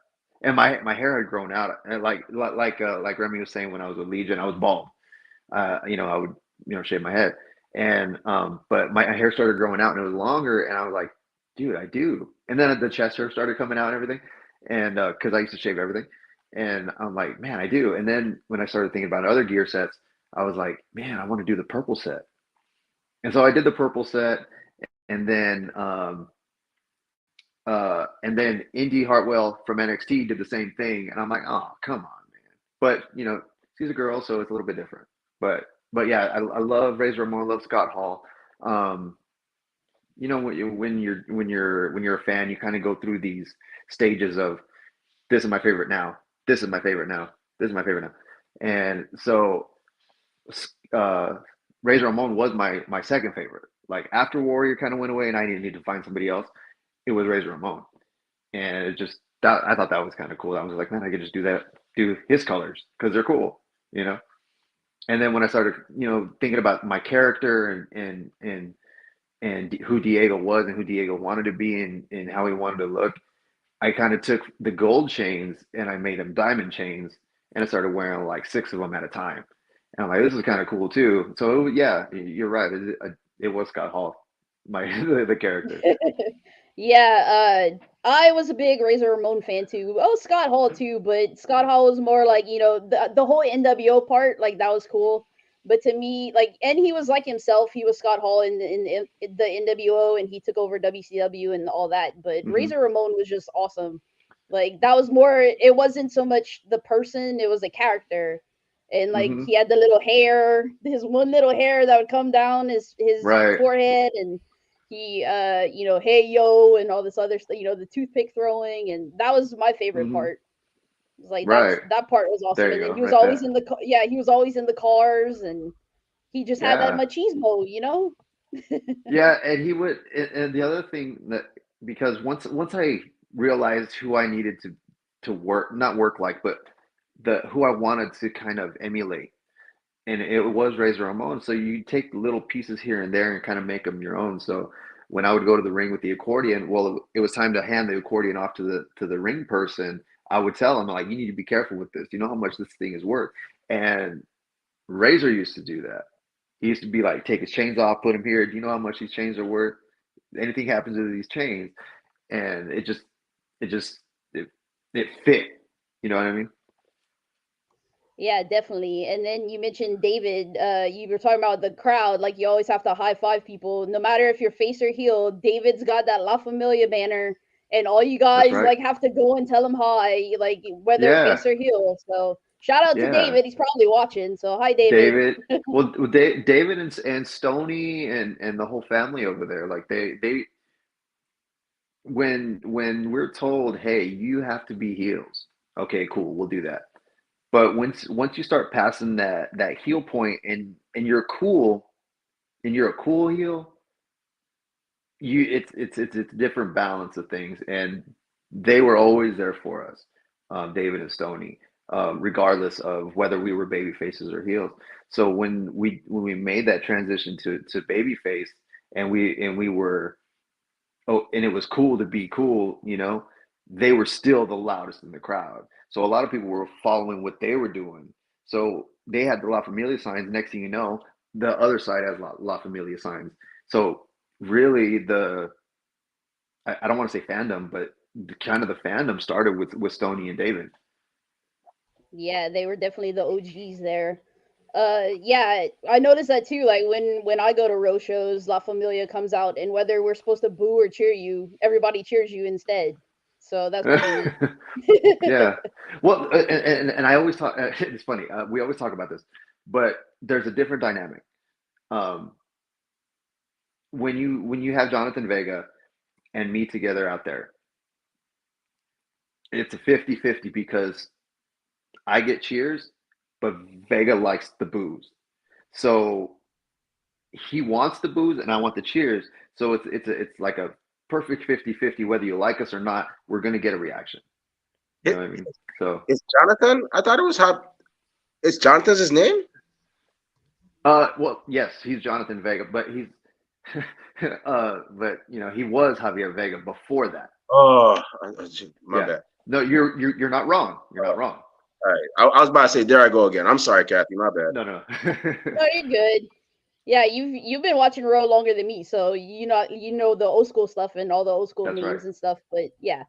And my hair had grown out, and like Remy was saying, when I was with Legion, I was bald. I would shave my head, and but my hair started growing out and it was longer, and I was like, dude, I do. And then the chest hair started coming out and everything, and because I used to shave everything, and I'm like, man, I do. And then when I started thinking about other gear sets, I was like, man, I want to do the purple set, and so I did the purple set, and then And then Indy Hartwell from NXT did the same thing, and I'm like, oh, come on, man. But she's a girl, so it's a little bit different. But yeah, I love Razor Ramon, love Scott Hall. Um, when you're a fan, you kind of go through these stages of this is my favorite now, this is my favorite now, this is my favorite now, and so uh, Razor Ramon was my second favorite. Like after Warrior kind of went away, and I needed to find somebody else, it was Razor Ramon, and it just that I thought that was kind of cool. I was like, man, I could just do his colors because they're cool, you know. And then when I started, thinking about my character and who Diego was and who Diego wanted to be and how he wanted to look, I kind of took the gold chains and I made them diamond chains and I started wearing like six of them at a time. And I'm like, this is kind of cool too. So yeah, you're right. It was Scott Hall, my the character. Yeah, I was a big Razor Ramon fan too. Oh, Scott Hall too, but Scott Hall was more like, the whole NWO part, like that was cool. But to me, like, and he was like himself. He was Scott Hall in the NWO, and he took over WCW and all that. But Hmm. Razor Ramon was just awesome. Like that was more. It wasn't so much the person; it was a character. And like Hmm. he had the little hair, his one little hair that would come down his Right. forehead, and he hey yo and all this other stuff, the toothpick throwing, and that was my favorite Hmm. part. It was like Right. that part was awesome. There you And then go. he was Right always there. in the yeah, he was always in the cars, and he just had that Yeah. machismo. Yeah, and he would, and the other thing that because once I realized who I needed to work, not work like, but the who I wanted to kind of emulate, and it was Razor Ramon. So you take little pieces here and there and kind of make them your own. So when I would go to the ring with the accordion, well, it was time to hand the accordion off to the ring person. I would tell him like, you need to be careful with this. You know how much this thing is worth, and Razor used to do that. He used to be like, take his chains off, put them here. Do you know how much these chains are worth? Anything happens to these chains, and it just, it, it fit. You know what I mean? Yeah, definitely. And then you mentioned David. You were talking about the crowd. Like you always have to high five people, no matter if you're face or heel. David's got that La Familia banner, and all you That's guys right. like have to go and tell him hi, like whether Yeah, face or heel. So shout out to yeah. David. He's probably watching. So hi, David. David, well, David and Stony and the whole family over there, like they when we're told, hey, you have to be heels. Okay, cool, we'll do that. But once you start passing that heel point and you're cool and you're a cool heel, it's a different balance of things, and they were always there for us, David and Stoney, regardless of whether we were baby faces or heels. So when we made that transition to baby face, and we were, oh, and it was cool to be cool, they were still the loudest in the crowd. So a lot of people were following what they were doing. So they had the La Familia signs. Next thing you know, the other side has La Familia signs. So really, I don't want to say fandom, but kind of the fandom started with Stoney and David. Yeah, they were definitely the OGs there. Yeah, I noticed that too. Like when I go to row shows, La Familia comes out, and whether we're supposed to boo or cheer you, everybody cheers you instead. So that's pretty neat. Yeah. Well, and I always talk. It's funny. We always talk about this, but there's a different dynamic. Um, when you have Jonathan Vega and me together out there, it's a 50-50 because I get cheers, but Vega likes the booze. So he wants the booze and I want the cheers. So it's like a perfect 50-50 whether you like us or not, we're going to get a reaction. You know It, what I mean? So it's Jonathan. I thought it was how. It's Jonathan's his name. well, yes, he's Jonathan Vega, but he's but he was Javier Vega before that. Oh, my Yeah. bad. No, you're not wrong. You're not wrong. All right, I was about to say, there I go again. I'm sorry, Kathy. My bad. No, no. No, you're good. Yeah, you've been watching Row longer than me, so you know the old school stuff and all the old school That's right. memes and stuff. But yeah,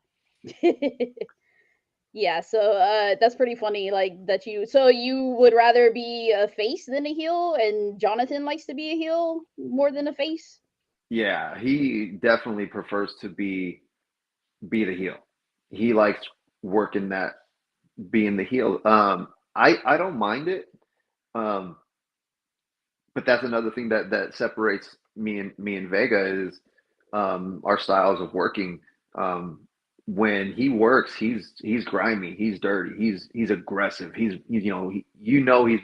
yeah. So that's pretty funny. Like that you would rather be a face than a heel, and Jonathan likes to be a heel more than a face. Yeah, he definitely prefers to be. be the heel. He likes working that, being the heel. I don't mind it. Um, but that's another thing that separates me and Vega is our styles of working. Um, when he works, he's grimy, he's dirty, he's aggressive, he's he's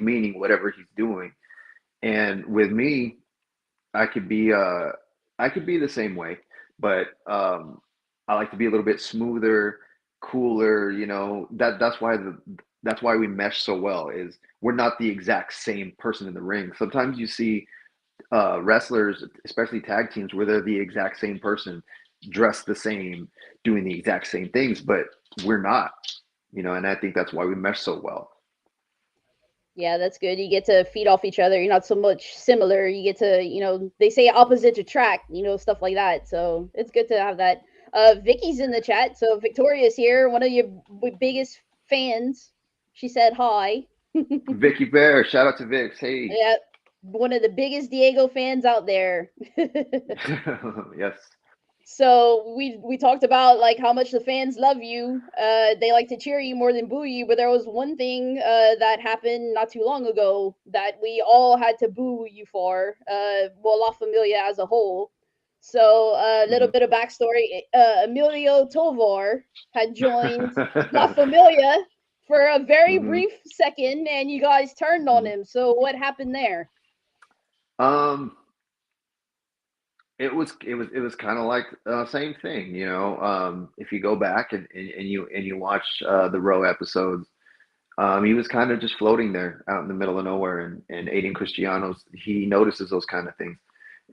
meaning whatever he's doing. And with me, I could be the same way, but I like to be a little bit smoother, cooler. That's why we mesh so well. Is we're not the exact same person in the ring. Sometimes you see wrestlers, especially tag teams, where they're the exact same person, dressed the same, doing the exact same things, but we're not. And I think that's why we mesh so well. Yeah, that's good. You get to feed off each other. You're not so much similar. You get to, they say opposite attract, stuff like that. So it's good to have that. Vicky's in the chat. So Victoria's here, one of your biggest fans. She said hi. Vicky Bear, shout out to Vix. Hey. Yeah, one of the biggest Diego fans out there. Yes. So we talked about like how much the fans love you. They like to cheer you more than boo you. But there was one thing that happened not too long ago that we all had to boo you for. Well, La Familia as a whole. So a little bit of backstory. Emilio Tovar had joined La Familia for a very Mhm. brief second, and you guys turned on Mhm. him. So what happened there? Um, it was kind of like same thing, if you go back and you watch the Row episodes, he was kind of just floating there out in the middle of nowhere, and Aiden Cristiano's, he notices those kind of things,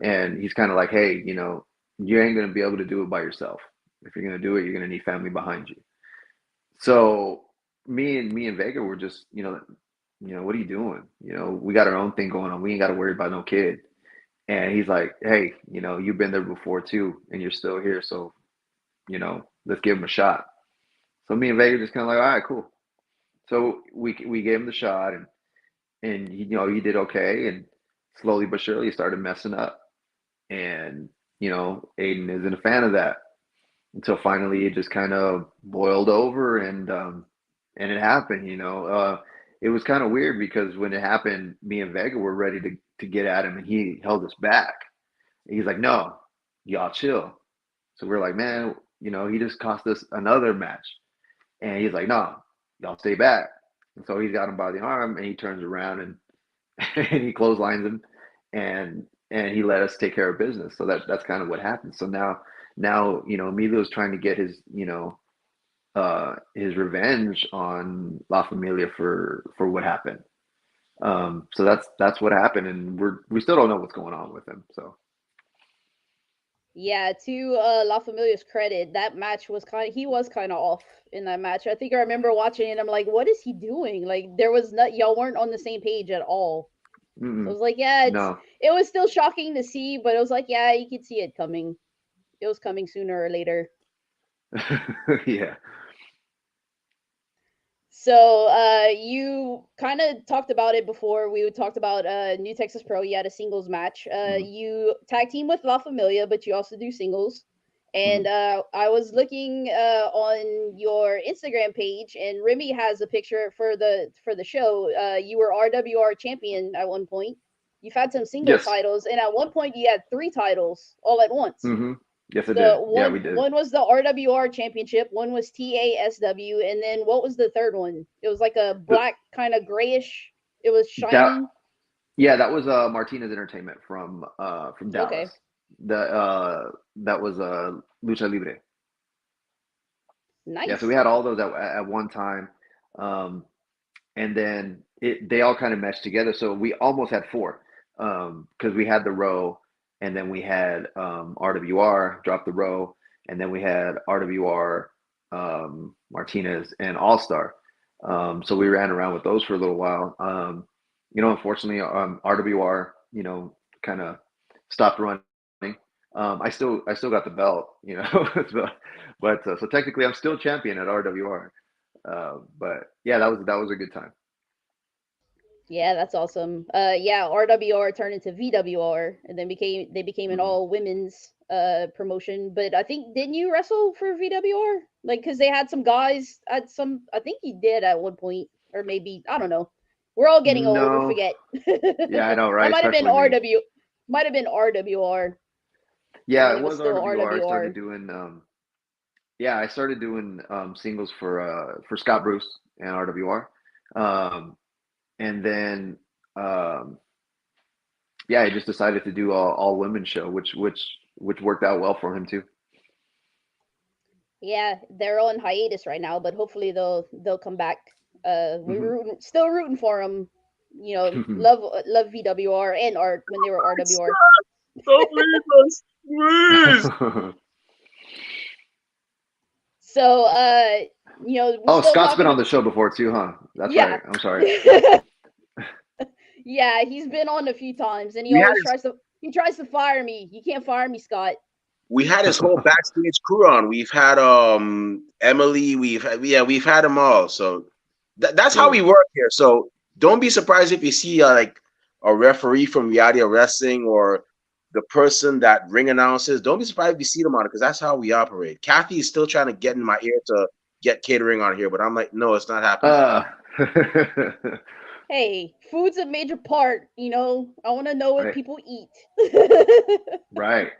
and he's kind of like, hey, you ain't gonna be able to do it by yourself. If you're gonna do it, you're gonna need family behind you. So me and Vega were just, what are you doing? We got our own thing going on. We ain't got to worry about no kid. And he's like, hey, you've been there before too, and you're still here. So, let's give him a shot. So me and Vega just kind of like, all right, cool. So we gave him the shot, and he did okay, and slowly but surely he started messing up. And, Aiden isn't a fan of that until finally it just kind of boiled over, and it happened. It was kind of weird because when it happened, me and Vega were ready to get at him, and he held us back. He's like, no, y'all chill. So we're like, man, he just cost us another match. And he's like, no, y'all stay back. And so he's got him by the arm, and he turns around, and and he clotheslines him, and he let us take care of business. So that's kind of what happened. So now Emilio's trying to get his revenge on La Familia for what happened. So that's what happened, and we still don't know what's going on with him. So Yeah, to La Familia's credit, that match was he was kind of off in that match. I think I remember watching it. I'm like, what is he doing? Like, there was not y'all weren't on the same page at all. So I mm-mm, was like, yeah, no. it was still shocking to see, but it was like, yeah, you could see it coming. It was coming sooner or later. Yeah. So you kind of talked about it before. We talked about New Texas Pro. You had a singles match. Mm-hmm. You tag team with La Familia, but you also do singles. Mm-hmm. And I was looking on your Instagram page, and Remy has a picture for the show. You were RWR champion at one point. You've had some singles Yes. titles, and at one point you had 3 titles all at once. Mm-hmm. Yes, I The did. Yeah, one we did. one was the RWR championship, one was TASW, and then what was the third one? It was like a The, black kind of grayish. It was that shiny. Yeah, that was Martinez Entertainment from Dallas. Okay, That was Lucha Libre. Yeah, so we nice. had all those at one time, um, and then they all kind of meshed together. So we almost had four, because we had the Row, and then we had RWR drop the Row, and then we had RWR, Martinez, and All Star. So we ran around with those for a little while. Unfortunately, RWR, kind of stopped running. I still got the belt, but so technically I'm still champion at RWR. But yeah, that was a good time. Yeah, that's awesome. Yeah, RWR turned into VWR, and then became an Mhm. all women's promotion. But I think didn't you wrestle for VWR? Like, because they had some guys at some. I think you did at one point, or maybe I don't know. We're all getting old. We No, forget. yeah, I know, That right? might have been Especially me. RW. Might have been RWR Yeah, when it it was was still RWR. I started RWR. doing yeah, I started doing singles for Scott Bruce and RWR. Um, and then um, yeah, I just decided to do all women's show, which worked out well for him too. Yeah, they're on hiatus right now, but hopefully they'll come back. Hmm. Still rooting for them. You know, love VWR and art when they were RWR. Don't leave us, please. So we Oh, still Scott's been talking. on the show before too, huh? That's Yeah, right. I'm sorry. Yeah. yeah, he's been on a few times, and he We had always his tries to fire me. You can't fire me, Scott. we had his whole backstage crew on. We've had Emily. We've had them all. So that's how we Cool. work here. So don't be surprised if you see like a referee from Reality Wrestling or the person that ring announces. Don't be surprised if you see them on it because that's how we operate. Kathy is still trying to get in my ear to get catering on here, but I'm like, no, it's not happening. Uh, Hey, food's a major part. I want to know what right, people eat. right.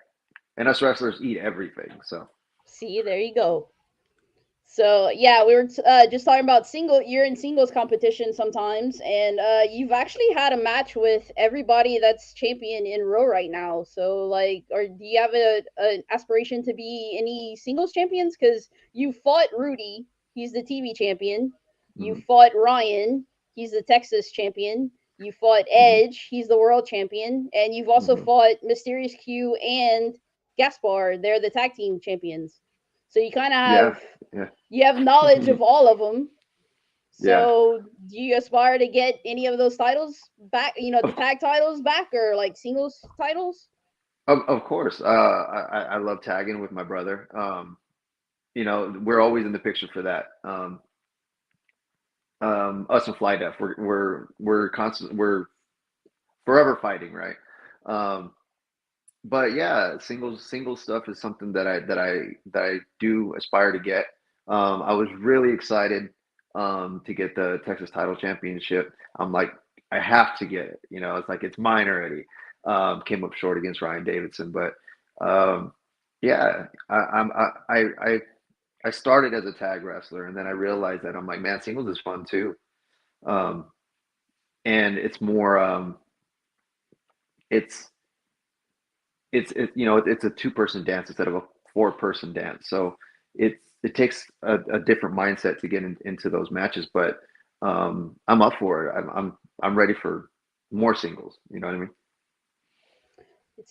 And us wrestlers eat everything, so. See, there you go. So yeah, we were just talking about you're in singles competition sometimes, and you've actually had a match with everybody that's champion in Raw right now. So like, or do you have an aspiration to be any singles champions? Because you fought Rudy, he's the TV champion. You Mhm, fought Ryan, he's the Texas champion. You fought mhm, Edge, he's the world champion, and you've also mhm. fought Mysterious Q and Gaspar. They're the tag team champions. So you kind of Yeah, have yeah, knowledge of all of them. yeah. So, do you aspire to get any of those titles back? The Of, tag titles back, or like singles titles? of course. I love tagging with my brother. We're always in the picture for that. Us and Fly Def, we're constant, we're forever fighting, right? Um, but yeah, singles stuff is something that I do aspire to get. I was really excited to get the Texas title championship. I'm like, I have to get it. It's like it's mine already. Came up short against Ryan Davidson, but um, yeah, I started as a tag wrestler, and then I realized that I'm like, man, singles is fun too. Um, and it's more, it's it's a two-person dance instead of a four-person dance. So it takes a different mindset to get into those matches, but I'm up for it. I'm ready for more singles. You know what I mean?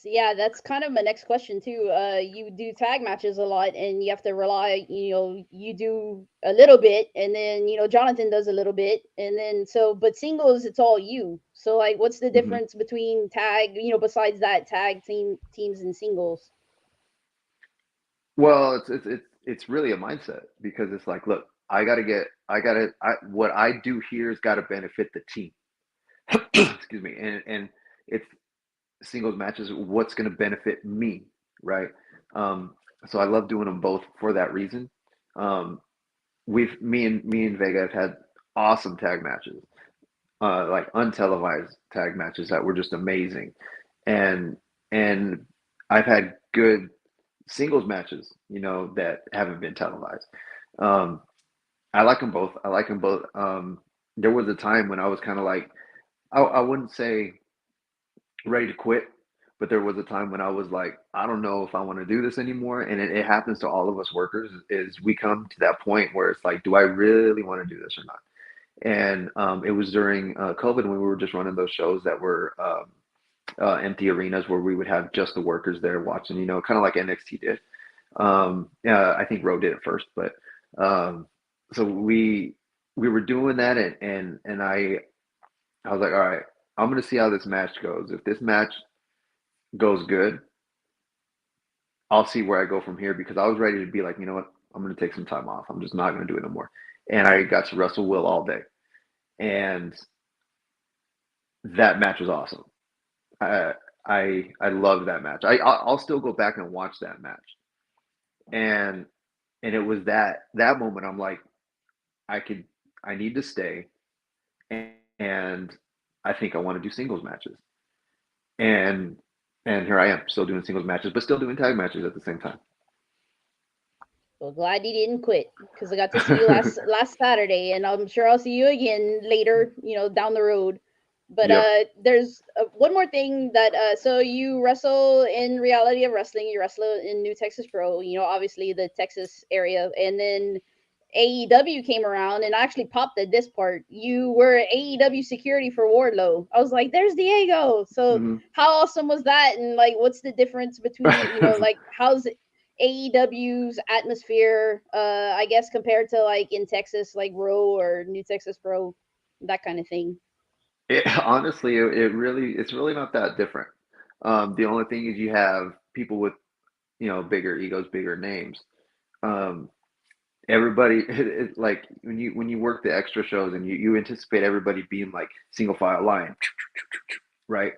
Yeah, that's kind of my next question too. You do tag matches a lot, and you have to rely. You do a little bit, and then Jonathan does a little bit, and then but singles, it's all you. So like, what's the Hmm. difference between tag? Besides that, tag teams and singles. Well, it's really a mindset because it's like, look, what I do here has got to benefit the team. Excuse me, and it's singles matches. What's going to benefit me, right? Um, so I love doing them both for that reason. Um, me and Vega have had awesome tag matches, like untelevised tag matches that were just amazing, and and I've had good singles matches, that haven't been televised. Um, I like them both. I like them both. There was a time when I was kind of like, I wouldn't say ready to quit, but there was a time when I was like, I don't know if I want to do this anymore. And it happens to all of us workers is we come to that point where it's like, do I really want to do this or not? And it was during COVID when we were just running those shows that were empty arenas where we would have just the workers there watching, kind of like NXT did. I think Roe did it first, but um, so we were doing that, and I was like, all right, I'm gonna see how this match goes. If this match goes good, I'll see where I go from here because I was ready to be like, you know what, I'm gonna take some time off. I'm just not gonna do it no more. And I got to wrestle Will all day, and that match was awesome. I I loved that match. I'll still go back and watch that match. And it was that moment I'm like, I could I need to stay, and I think I want to do singles matches. And and here I am, still doing singles matches, but still doing tag matches at the same time. Well, glad you didn't quit because I got to see you last Saturday, and I'm sure I'll see you again later, down the road. But Yep. there's one more thing that so you wrestle in Reality of Wrestling, you wrestle in New Texas Pro, obviously the Texas area, and then AEW came around and I actually popped at this part. You were AEW security for Wardlow. I was like, "There's Diego." So Mhm. how awesome was that? And like, what's the difference between like how's AEW's atmosphere, I guess, compared to like in Texas, like Raw or New Texas Pro, that kind of thing. Honestly, it's really not that different. The only thing is you have people with, bigger egos, bigger names. Um, everybody like when you work the extra shows and you anticipate everybody being like single file line, right?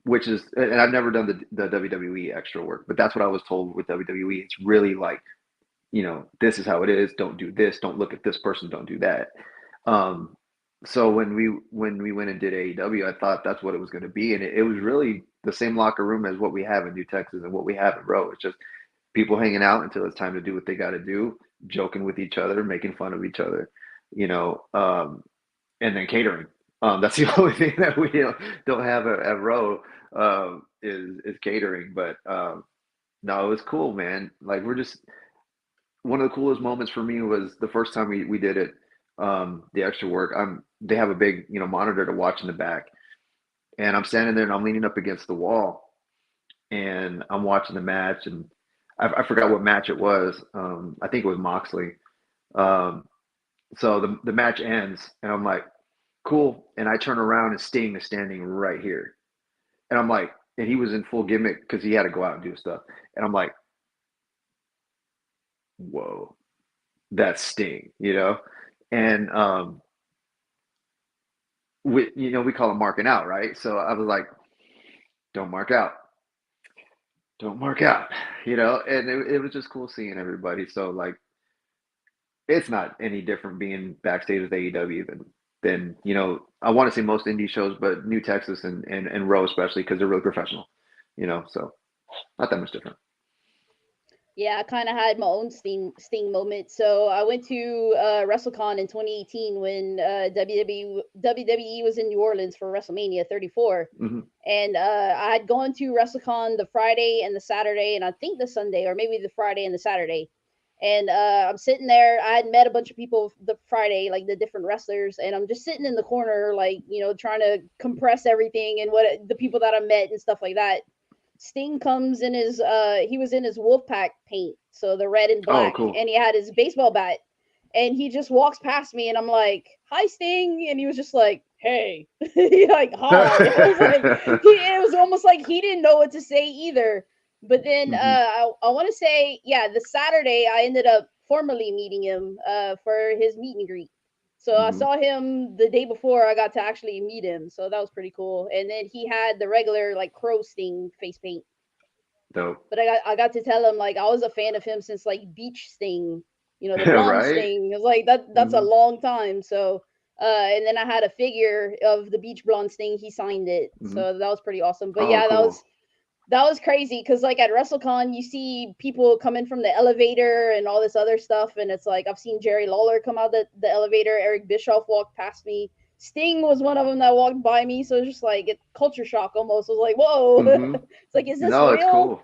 Which is, and I've never done the WWE extra work, but that's what I was told with WWE. It's really like, this is how it is. Don't do this. Don't look at this person. Don't do that. Um, so when we went and did AEW, I thought that's what it was going to be, and it was really the same locker room as what we have in New Texas and what we have in Row. It's just people hanging out until it's time to do what they got to do, joking with each other, making fun of each other, you know, um, and then catering. That's the only thing that we don't have at Row, is catering. But no, it was cool, man. Like we're just one of the coolest moments for me was the first time we did it, the extra work. They have a big, monitor to watch in the back, and I'm standing there and I'm leaning up against the wall and I'm watching the match, and I forgot what match it was. I think it was Moxley. Um, so the match ends and I'm like, cool. And I turn around and Sting is standing right here. And I'm like, and he was in full gimmick because he had to go out and do stuff. And I'm like, whoa, that's Sting, And we call it marking out, right? So I was like, don't mark out, don't mark out, and it was just cool seeing everybody. So like, it's not any different being backstage with AEW than I want to say most indie shows, but New Texas and Raw especially because they're really professional, so not that much different. Yeah, I kind of had my own Sting moment. So I went to WrestleCon in 2018 when WWE was in New Orleans for WrestleMania 34, Hmm. and I had gone to WrestleCon the Friday and the Saturday, and I think the Sunday, or maybe the Friday and the Saturday. And I'm sitting there. I had met a bunch of people the Friday, like the different wrestlers, and I'm just sitting in the corner, like trying to compress everything and what the people that I met and stuff like that. Sting comes in his he was in his Wolfpack paint, so the red and Oh, black, cool. and he had his baseball bat, and he just walks past me, and I'm like, "Hi, Sting," and he was just like, "Hey," he like, "Hi." I was like, it was almost like he didn't know what to say either. But then Hmm. I want to say, yeah, the Saturday I ended up formally meeting him for his meet and greet. So I Hmm. saw him the day before I got to actually meet him. So that was pretty cool. And then he had the regular like crow sting face paint. Dope. But I got to tell him like I was a fan of him since like Beach Sting, the blonde Right. Sting. It was like that's a Hmm. long time. So and then I had a figure of the Beach Blonde Sting. He signed it. Hmm. So that was pretty awesome. But Oh, yeah, that cool. was that was crazy because like at WrestleCon, you see people coming from the elevator and all this other stuff, and it's like I've seen Jerry Lawler come out the elevator. Eric Bischoff walked past me. Sting was one of them that walked by me, so it's just like culture shock almost. I was like, whoa, Hmm. it's like, is this No, it's real? cool.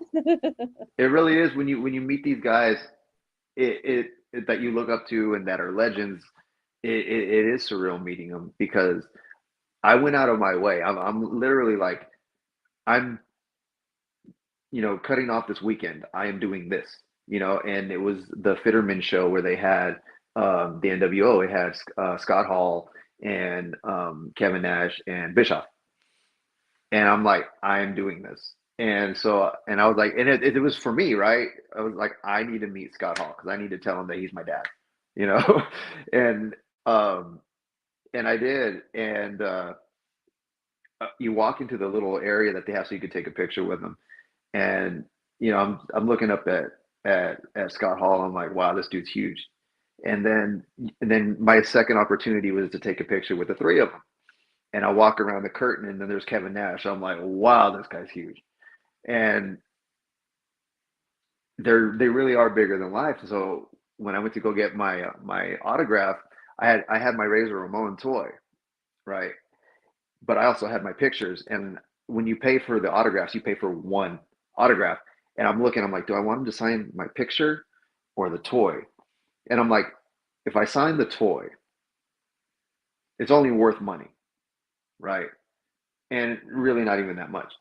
It really is when you meet these guys, that you look up to and that are legends. It is surreal meeting them because I went out of my way. I'm literally like, I'm, cutting off this weekend. I am doing this, and it was the Fitterman show where they had the NWO. It had Scott Hall and Kevin Nash and Bischoff. And I'm like, I am doing this. And so, and I was like, and it was for me, right? I was like, I need to meet Scott Hall because I need to tell him that he's my dad, you know? and, um, and I did. And, you walk into the little area that they have so you could take a picture with them. And you know, I'm looking up at Scott Hall. I'm like, wow, this dude's huge. And then my second opportunity was to take a picture with the three of them. And I walk around the curtain, and then there's Kevin Nash. I'm like, wow, this guy's huge. And they really are bigger than life. So when I went to go get my autograph, I had my Razor Ramon toy, right? But I also had my pictures. And when you pay for the autographs, you pay for one autograph. And I'm looking, I'm like, do I want him to sign my picture or the toy? And I'm like, if I sign the toy, it's only worth money, right? And really not even that much.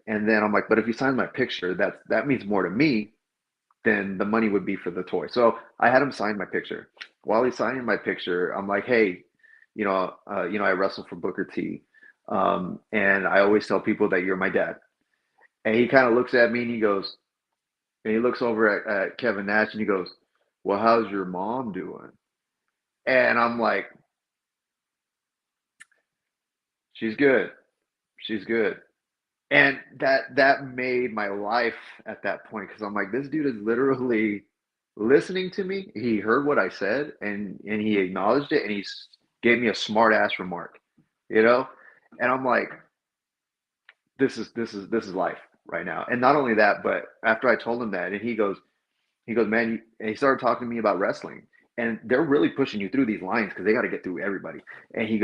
And then I'm like, but if you sign my picture, that means more to me than the money would be for the toy. So I had him sign my picture. While he's signing my picture, I'm like, hey, I wrestle for Booker T, and I always tell people that you're my dad. And he kind of looks at me and he goes, and he looks over at Kevin Nash and he goes, well, how's your mom doing? And I'm like, she's good. She's good. And that made my life at that point because I'm like, this dude is literally listening to me. He heard what I said and he acknowledged it and gave me a smart ass remark, you know? And I'm like, this is life right now. And not only that, but after I told him that, and he goes, man, and he started talking to me about wrestling. And they're really pushing you through these lines because they got to get through everybody. And he's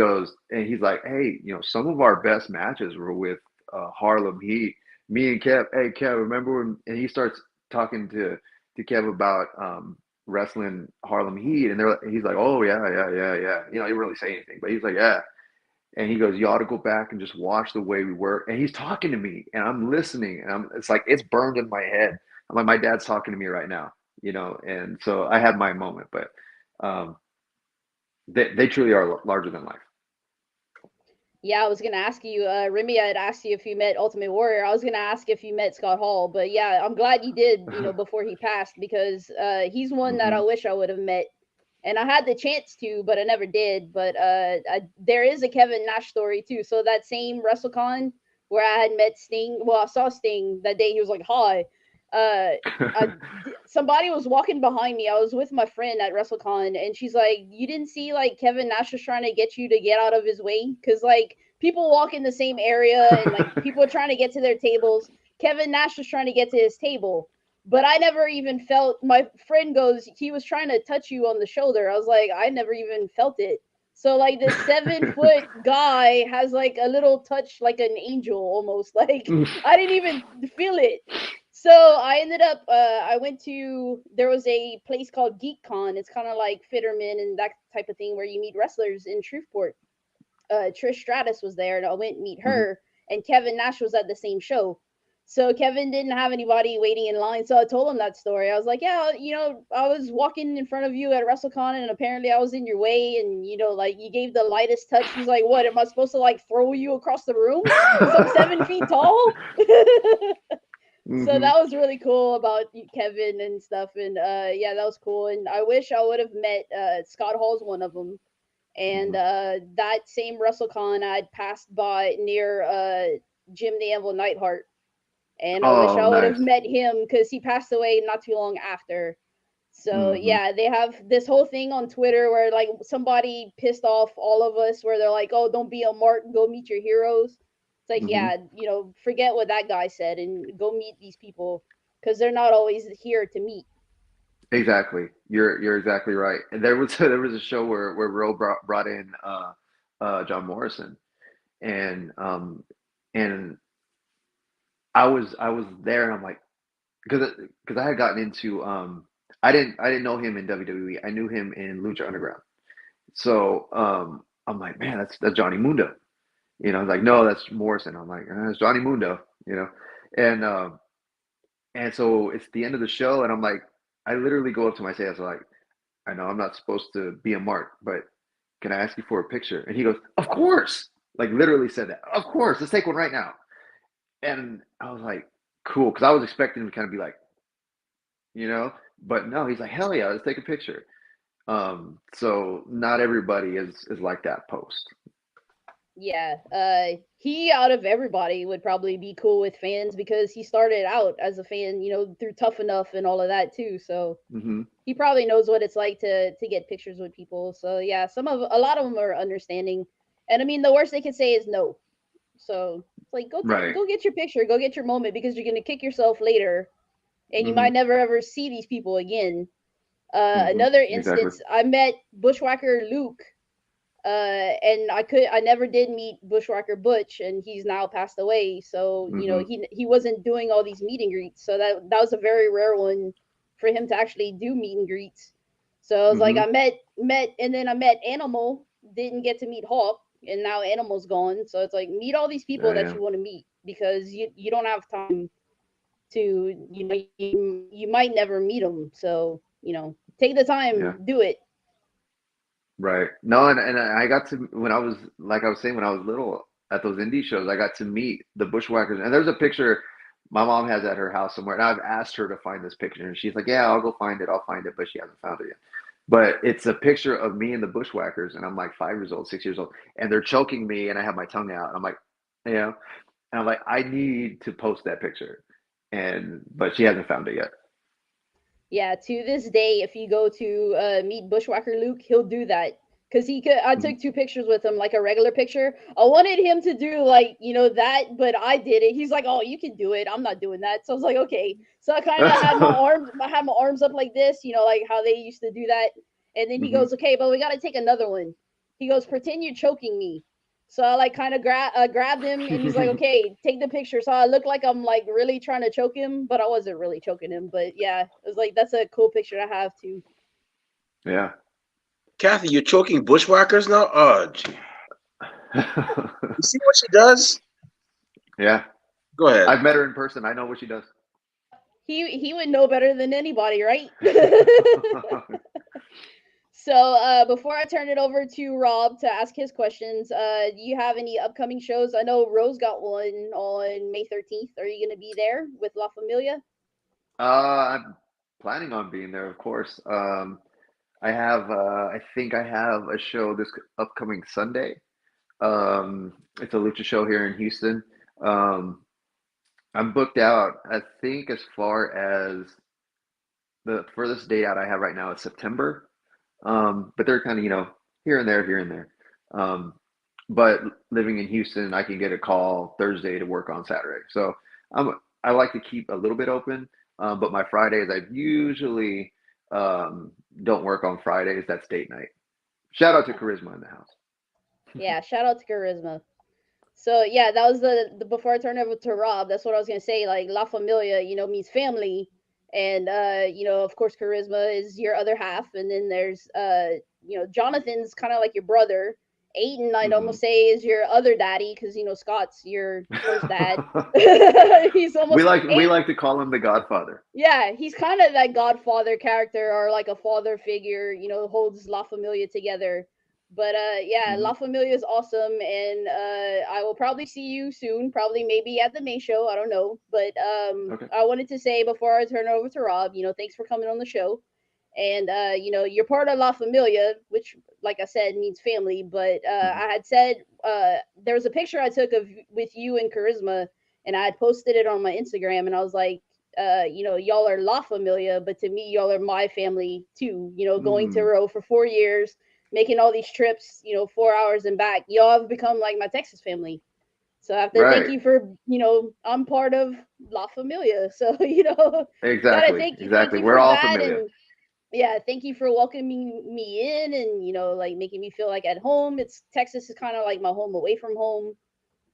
like, hey, some of our best matches were with Harlem Heat. Me and Kev, hey Kev, remember when? And he starts talking to Kev about wrestling Harlem Heat, and he's like, oh yeah, yeah, yeah, yeah. He didn't really say anything, but he's like, yeah. And he goes, you ought to go back and just watch the way we were. And he's talking to me, and I'm listening, and it's like it's burned in my head. I'm like, my dad's talking to me right now. And so I had my moment, but um, they truly are larger than life. Yeah, I was gonna ask you, Remy. I had asked you if you met Ultimate Warrior. I was gonna ask if you met Scott Hall, but yeah, I'm glad you did. Before he passed, because he's one that I Hmm. wish I would have met, and I had the chance to, but I never did. But there is a Kevin Nash story too. So that same WrestleCon where I had met Sting, well, I saw Sting that day. He was like, "Hi." Uh, Somebody was walking behind me. I was with my friend at WrestleCon, and she's like, "You didn't see like Kevin Nash was trying to get you to get out of his way, because like people walk in the same area and like people are trying to get to their tables. Kevin Nash was trying to get to his table." But I never even felt, my friend goes, he was trying to touch you on the shoulder. I was like, I never even felt it. So like this 7 foot guy has like a little touch like an angel almost. Like I didn't even feel it. So I ended up I went to, there was a place called GeekCon. It's kind of like Fitterman and that type of thing where you meet wrestlers in Shreveport. Trish Stratus was there, and I went and meet Hmm. her. And Kevin Nash was at the same show. So Kevin didn't have anybody waiting in line. So I told him that story. I was like, yeah, I was walking in front of you at WrestleCon, and apparently I was in your way, and like you gave the lightest touch. He's like, what? Am I supposed to like throw you across the room because I'm 7 feet tall? So Hmm. that was really cool about Kevin and stuff, and yeah, that was cool. And I wish I would have met Scott Hall's one of them. And Hmm. that same WrestleCon, I'd passed by near Jim the Anvil Neidhart, and I wish Oh, I would have nice. met him because he passed away not too long after. So Hmm. yeah, they have this whole thing on Twitter where like somebody pissed off all of us, where they're like, "Oh, don't be a mark, go meet your heroes." It's like, Hmm. yeah, forget what that guy said and go meet these people because they're not always here to meet. Exactly. You're exactly right. And there was a show where Ro brought in John Morrison, and and I was there, and I'm like, because I had gotten into I didn't know him in WWE. I knew him in Lucha Underground. So I'm like, man, that's Johnny Mundo. I was like, no, that's Morrison. I'm like, it's Johnny Mundo. And and so it's the end of the show, and I'm like, I literally go up to my sales like, I know I'm not supposed to be a mark, but can I ask you for a picture? And he goes, of course. Like literally said that. Of course, let's take one right now. And I was like, cool, because I was expecting him to kind of be like, you know, but no, he's like, hell yeah, let's take a picture. So not everybody is like that post. Yeah, he out of everybody would probably be cool with fans because he started out as a fan, through Tough Enough and all of that too. So Hmm. he probably knows what it's like to get pictures with people. So yeah, a lot of them are understanding, and I mean the worst they can say is no. So it's like Right. go get your picture, go get your moment because you're gonna kick yourself later, and you Hmm. might never ever see these people again. Hmm. Another Exactly. instance, I met Bushwhacker Luke, and I never did meet Bushwhacker Butch, and he's now passed away. So Hmm. he wasn't doing all these meet and greets, so that was a very rare one for him to actually do meet and greets. So I was like, Hmm. I met, and then I met Animal, didn't get to meet Hawk, and now Animal's gone. So it's like meet all these Oh people that yeah. you want to meet because you don't have time to you might never meet them. So take the time, Yeah. do it. Right. No, and I got to when I was like I was saying when I was little at those indie shows, I got to meet the Bushwhackers. And there's a picture my mom has at her house somewhere, and I've asked her to find this picture, and she's like, "Yeah, I'll go find it. I'll find it," but she hasn't found it yet. But it's a picture of me and the Bushwhackers, and I'm like 5 years old, 6 years old, and they're choking me, and I have my tongue out. And I'm like, you know, and I'm like, I need to post that picture, and but she hasn't found it yet. Yeah, to this day, if you go to meet Bushwhacker Luke, he'll do that because he could. I Mhm. took two pictures with him, like a regular picture. I wanted him to do like that, but I did it. He's like, "Oh, you can do it. I'm not doing that." So I was like, "Okay." So I kind of had my arms up like this, like how they used to do that. And then he Hmm. goes, "Okay, but we got to take another one." He goes, "Pretend you're choking me." So I like kind of grabbed him, and he's like, "Okay, take the picture." So I look like I'm like really trying to choke him, but I wasn't really choking him. But yeah, it was like that's a cool picture to have too. Yeah. Kathy, you're choking bushwhackers now? Oh, gee. You see what she does? Yeah. Go ahead. I've met her in person. I know what she does. He would know better than anybody, right? So before I turn it over to Rob to ask his questions, do you have any upcoming shows? I know Rose got one on May 13th. Are you going to be there with La Familia? I'm planning on being there, of course. I think I have a show this upcoming Sunday. It's a lucha show here in Houston. Um, I'm booked out, I think, as far as the furthest date out I have right now is September. But they're kind of, here and there, here and there. Um, but living in Houston, I can get a call Thursday to work on Saturday. So I like to keep a little bit open. But my Fridays, I usually don't work on Fridays. That's date night. Shout out to Charisma in the house. Yeah, shout out to Charisma. So yeah, that was the before I turn over to Rob. That's what I was gonna say. Like La Familia, means family, and of course, Charisma is your other half, and then there's Jonathan's kind of like your brother. Aiden, I'd Hmm. almost say, is your other daddy because Scott's your first dad. He's we almost like we and like to call him the Godfather. yeah, he's kind of that godfather character or like a father figure, holds La Familia together. But yeah, Hmm. La Familia is awesome, and I will probably see you soon, probably maybe at the May show. I don't know, but Okay. I wanted to say before I turn it over to Rob, thanks for coming on the show, and you're part of La Familia, which, like I said, means family. But Hmm. I had said there was a picture I took of with you and Charisma, and I had posted it on my Instagram, and I was like, y'all are La Familia, but to me, y'all are my family too. Going to Mm. row for 4 years, making all these trips, 4 hours and back. Y'all have become like my Texas family. So I have to thank Right. you for, I'm part of La Familia. So, gotta Exactly. thank Exactly. you We're for all that. familiar. And yeah, thank you for welcoming me in and, like making me feel like at home. Texas is kind of like my home away from home.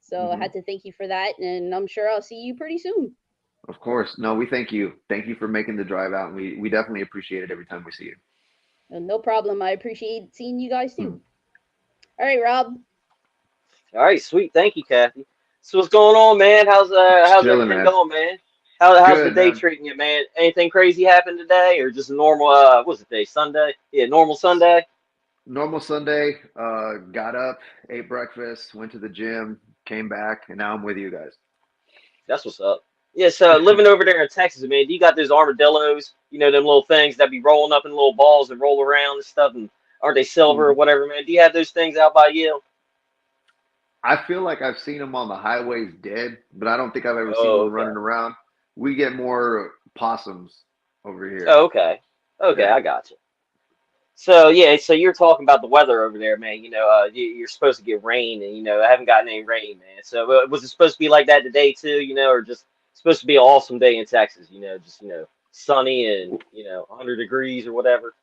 So I Hmm. had to thank you for that. And I'm sure I'll see you pretty soon. Of course. No, we thank you. Thank you for making the drive out. And we definitely appreciate it every time we see you. No problem. I appreciate seeing you guys Hmm. too. All right, Rob. All right, sweet. Thank you, Kathy. So what's going on, man? How's Chilling, everything man. going, man? How's the Good, day man. treating you, man? Anything crazy happened today, or just a normal? What's the day? Sunday? Yeah, normal Sunday. Normal Sunday. Got up, ate breakfast, went to the gym, came back, and now I'm with you guys. That's what's up. Yeah, so living over there in Texas, man, you got those armadillos, them little things that be rolling up in little balls and roll around and stuff, and aren't they silver or Hmm. whatever, man? Do you have those things out by you? I feel like I've seen them on the highways dead, but I don't think I've ever seen Oh, one okay. running around. We get more possums over here. Oh, okay. Okay, Yeah. I got you. So yeah, so you're talking about the weather over there, man. You're supposed to get rain, and I haven't gotten any rain, man. So was it supposed to be like that today too? Or just supposed to be an awesome day in Texas? Just sunny and 100 degrees or whatever.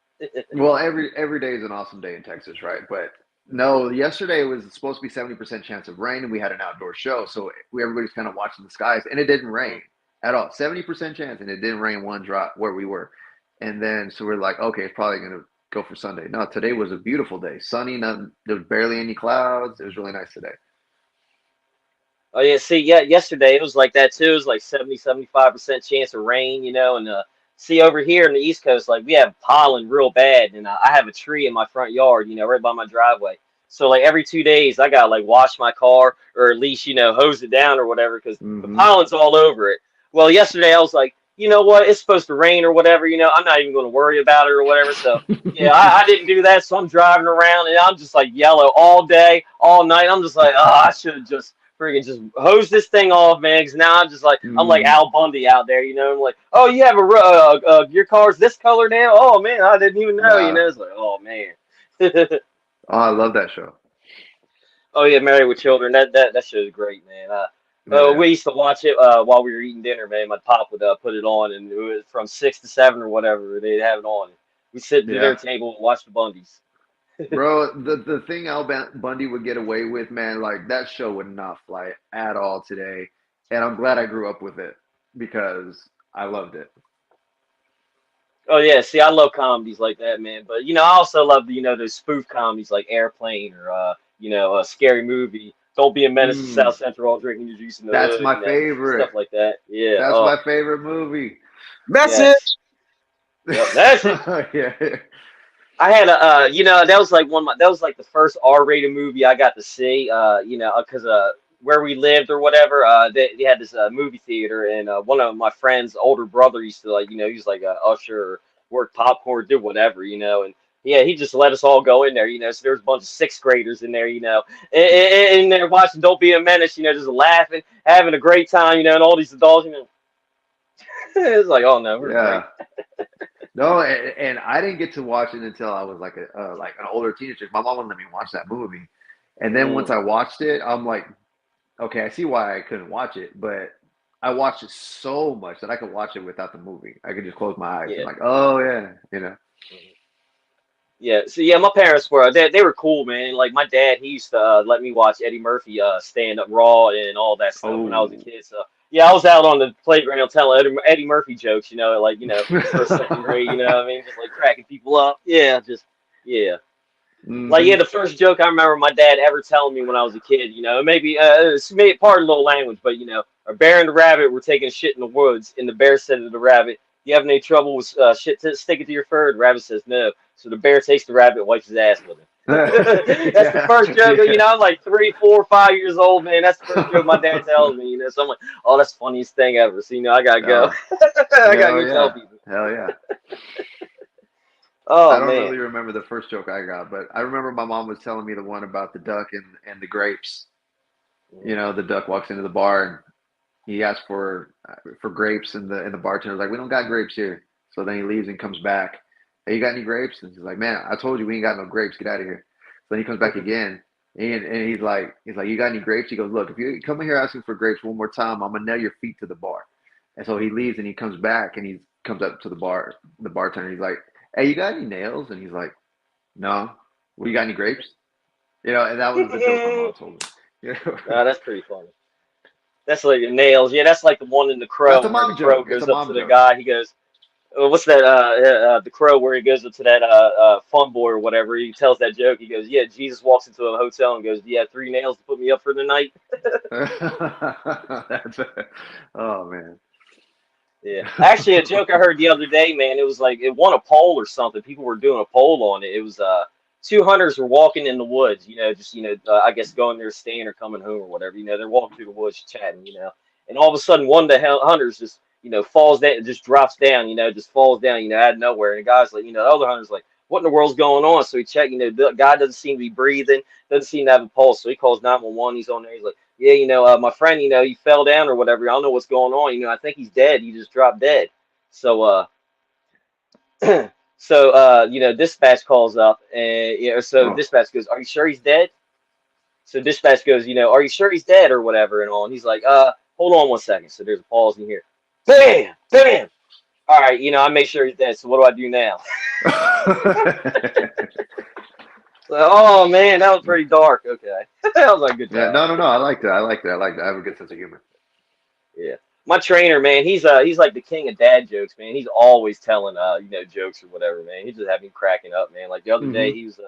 Well, every day is an awesome day in Texas, right? But no, yesterday was supposed to be 70% chance of rain, and we had an outdoor show, so everybody's kind of watching the skies, and it didn't rain at all. 70% chance, and it didn't rain one drop where we were. And then so we're like, okay, it's probably gonna go for Sunday. No, today was a beautiful day, sunny. Nothing, there was barely any clouds. It was really nice today. Oh yeah, see, yeah, yesterday it was like that too. It was like 75% chance of rain, and see over here in the East Coast, like we have pollen real bad, and I have a tree in my front yard, right by my driveway. So like every 2 days, I gotta like wash my car or at least hose it down or whatever because the Hmm. pollen's all over it. Well, yesterday I was like, you know what, it's supposed to rain or whatever, I'm not even gonna worry about it or whatever. So yeah, I didn't do that, so I'm driving around and I'm just like yellow all day, all night. I'm just like, oh, I should have just freaking just hose this thing off, man. Because now I'm like Hmm. Al Bundy out there, I'm like, oh, you have your car's this color now. Oh man, I didn't even know, Nah. It's like, oh man. Oh, I love that show. Oh yeah, Married with Children. That show is great, man. Oh yeah. We used to watch it while we were eating dinner, man. My pop would put it on, and it was from 6 to 7 or whatever. They'd have it on. We sit at the dinner Yeah. table and watch the Bundys. Bro, the thing Bundy would get away with, man, like that show would not fly at all today. And I'm glad I grew up with it because I loved it. Oh yeah, see, I love comedies like that, man. But I also love the those spoof comedies like Airplane or a Scary Movie. Don't be a menace to South Mm, Central, all drinking your juice in the that's hood, my favorite. stuff like that. Yeah. That's Oh my favorite movie. yes. Message. Yep. That's it. Yeah. I had a that was like that was like the first R-rated movie I got to see. Because where we lived or whatever, they had this movie theater, and one of my friends' older brother used to like he was like a usher or work popcorn, did whatever, and yeah, he just let us all go in there, so there was a bunch of sixth graders in there, and they're watching Don't Be a Menace, just laughing, having a great time, and all these adults, it's like, oh no, we're great. Yeah. No, and I didn't get to watch it until I was like like an older teenager. My mom wouldn't let me watch that movie. And then once Mm, I watched it, I'm like, okay, I see why I couldn't watch it, but I watched it so much that I could watch it without the movie. I could just close my eyes and yeah. like, oh yeah. Mhm. Yeah, so yeah, my parents were they were cool, man. Like my dad, he used to let me watch Eddie Murphy stand up Raw and all that stuff when I was a Oh. kid. So yeah, I was out on the playground telling Eddie Murphy jokes, like first second grade, what I mean, just like cracking people up. Yeah, just yeah. Like yeah, Hmm. the first joke I remember my dad ever telling me when I was a kid, maybe it's maybe part of little language, but a bear and a rabbit were taking a shit in the woods, and the bear said to the rabbit, "You having any trouble with shit sticking to your fur?" The rabbit says, "No." So the bear takes the rabbit, and wipes his ass with it. That's the Yeah, first joke. yeah. I'm like 3, 4, 5 years old, man. That's the first joke my dad tells me. So I'm like, "Oh, that's the funniest thing ever." So I gotta go. Oh, I gotta hell go tell yeah. people. Hell yeah. I Oh don't man. really remember the first joke I got, but I remember my mom was telling me the one about the duck and the grapes. The duck walks into the bar and he asks for grapes, and the bartender's like, "We don't got grapes here." So then he leaves and comes back. "Hey, you got any grapes?" And he's like, "Man, I told you we ain't got no grapes. Get out of here." So then he comes back again, and he's like, "You got any grapes?" He goes, "Look, if you come in here asking for grapes one more time, I'm gonna nail your feet to the bar." And so he leaves and he comes back and he comes up to the bartender. He's like, "Hey, you got any nails?" And he's like, "No." "Well, you got any grapes?" And that was the joke my mom told me. That's pretty funny. That's like the nails. Yeah, that's like the one in the That's Crow a where the mom Crow joke. It's a goes up to mom the joke. guy. He goes, "What's that?" The Crow where he goes up to that fun boy or whatever. He tells that joke. He goes, "Yeah, Jesus walks into a hotel and goes, do you have 3 nails to put me up for the night?" That's oh man. Yeah, actually, a joke I heard the other day, man. It was like it won a poll or something. People were doing a poll on it. It was two hunters were walking in the woods. Just I guess going there, staying or coming home or whatever. They're walking through the woods, chatting. And all of a sudden, one of the hunters just falls down, just drops down. Just falls down. Out of nowhere. And the guy's like, the other hunter's like, what in the world's going on? So he checked, the guy doesn't seem to be breathing, doesn't seem to have a pulse. So he calls 911. He's on there. He's like, yeah, my friend, he fell down or whatever. I don't know what's going on. I think he's dead. He just dropped dead. So, dispatch calls up and, so Oh. dispatch goes, are you sure he's dead? So dispatch goes, are you sure he's dead or whatever and all? And he's like, hold on 1 second. So there's a pause in here. Bam! Bam! All right, I make sure he's dead. So what do I do now? Oh man, that was pretty dark. Okay, that was a good Yeah, time. no. I like that. I like that. I have a good sense of humor. Yeah, my trainer, man, he's like the king of dad jokes, man. He's always telling jokes or whatever, man. He just had me cracking up, man. Like the other day, Hmm. he was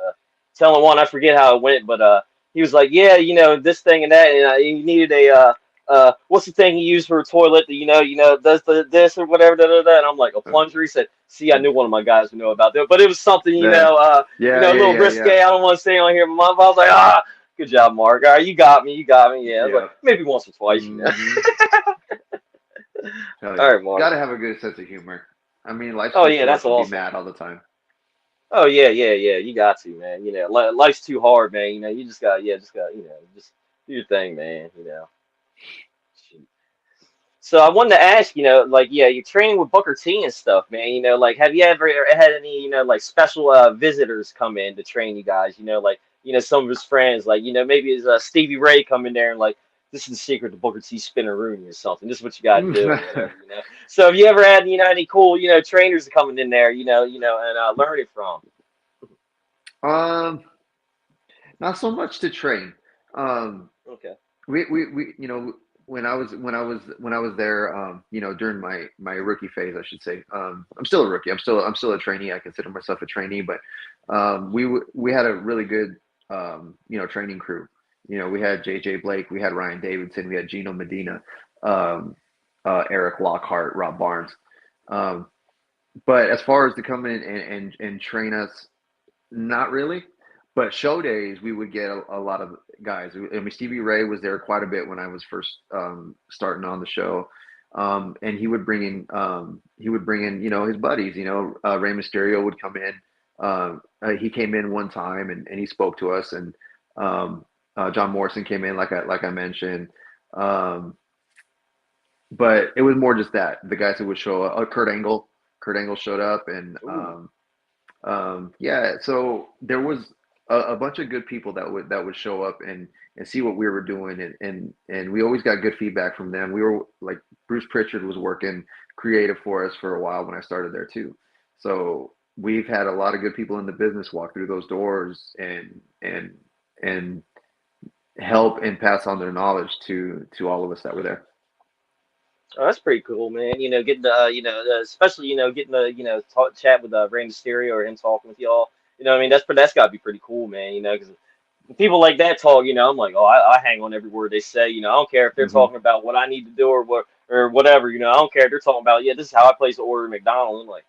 telling one. I forget how it went, but he was like, yeah, this thing and that, and he needed a what's the thing he used for a toilet that does this or whatever, da, da, da. And I'm like, a plunger. He said, see, I knew one of my guys would know about that, but it was something, Yeah. a little Yeah. risque. I don't want to say on here. I was like, good job, Mark. All right, you got me. Yeah, I was like, Yeah. maybe once or twice, Hmm. Hell All yeah. right, Mark. Gotta have a good sense of humor. I mean, life's Oh too yeah, short that's to be awesome. mad all the time. Oh yeah, yeah, yeah. You got to, man. Life's too hard, man. You just got, just do your thing, man. Shoot. So I wanted to ask, like, yeah, you're training with Booker T and stuff, man. Like, have you ever had any, like, special visitors come in to train you guys? Like, some of his friends, like, maybe is Stevie Ray come in there and like, this is the secret to Booker T spinning Rooney or something. This is what you got to do or whatever. So have you ever had, any cool, trainers coming in there, and learning from? um, Not so much to train. Um, Okay. we when I was there, during my rookie phase, I should say. I'm still a rookie. I'm still a trainee. I consider myself a trainee, but we had a really good training crew. We had JJ Blake, we had Ryan Davidson, we had Gino Medina, um, Eric Lockhart, Rob Barnes. Um, but as far as to come in and train us, not really. But show days, we would get a lot of guys. I mean, Stevie Ray was there quite a bit when I was first starting on the show, and he would bring in his buddies. Rey Mysterio would come in. He came in one time and he spoke to us, and John Morrison came in like I mentioned. Um, but it was more just that the guys who would show up. Kurt Angle showed up, and Ooh. yeah, so there was a bunch of good people that would show up and see what we were doing, and we always got good feedback from them. We were like Bruce Pritchard was working creative for us for a while when I started there too. So we've had a lot of good people in the business walk through those doors and help and pass on their knowledge to all of us that were there. Oh, that's pretty cool, man. Getting to, especially, getting to, talk, chat with Rey Mysterio or him talking with y'all. I mean, that's got to be pretty cool, man. Because people like that talk, I'm like, oh, I hang on every word they say. I don't care if they're Hmm. talking about what I need to do or whatever. I don't care if they're talking about, yeah, this is how I place the order at McDonald's. I'm like,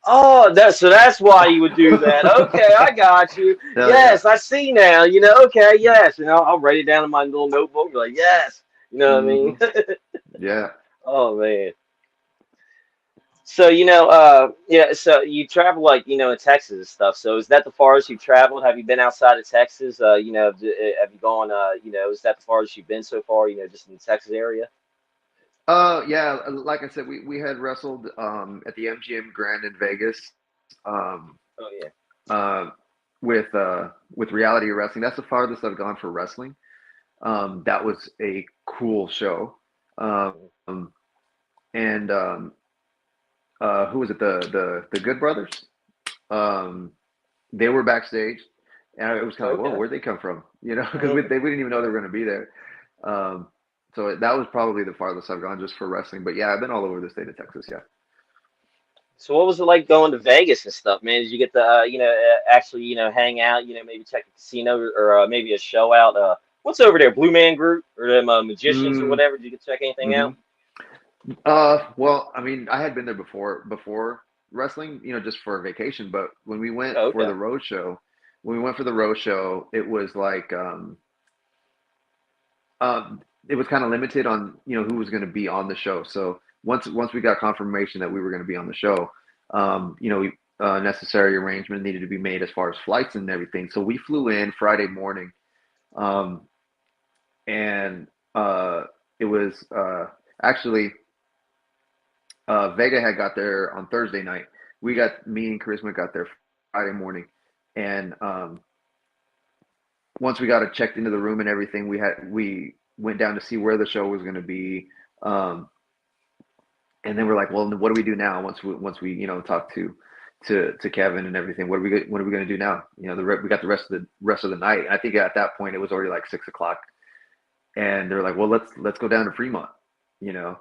oh, that's why you would do that. Okay, I got you. Hell yeah. Yes, I see now. Okay, yes. I'll write it down in my little notebook. Be like, yes. You know what I mean? Hmm. Yeah. Oh man. So yeah. So you travel like in Texas and stuff. So is that the farthest you've traveled? Have you been outside of Texas? Have you gone? Is that the farthest you've been so far? Just in the Texas area. Yeah, like I said, we had wrestled at the MGM Grand in Vegas, Oh yeah. uh, with Reality Wrestling. That's the farthest I've gone for wrestling. That was a cool show. Um, and who was it? The Good Brothers. Um, they were backstage, and it was kind of like, whoa, Okay. where'd they come from? Because we Mhm. didn't even know they were going to be there. Um, so that was probably the farthest I've gone just for wrestling. But yeah, I've been all over the state of Texas. Yeah. So what was it like going to Vegas and stuff, man? Did you get to actually hang out? Maybe check a casino or maybe a show out? What's over there? Blue Man Group or them magicians or Mm, whatever? Did you get to check anything hmm. out? Well, I mean, I had been there before wrestling, just for a vacation. But Oh, for okay. the road show, it was like it was kind of limited on who was going to be on the show. So once we got confirmation that we were going to be on the show, necessary arrangement needed to be made as far as flights and everything. So we flew in Friday morning, um, and it was actually Vega had got there on Thursday night. Me and Charisma got there Friday morning, and once we got it checked into the room and everything, we went down to see where the show was going to be. Um, and then we're like, well, what do we do now? Once we talk to Kevin and everything, what are we going to do now? We got the rest of the night. I think at that point it was already like 6 o'clock, and they're like, well, let's go down to Fremont, you know,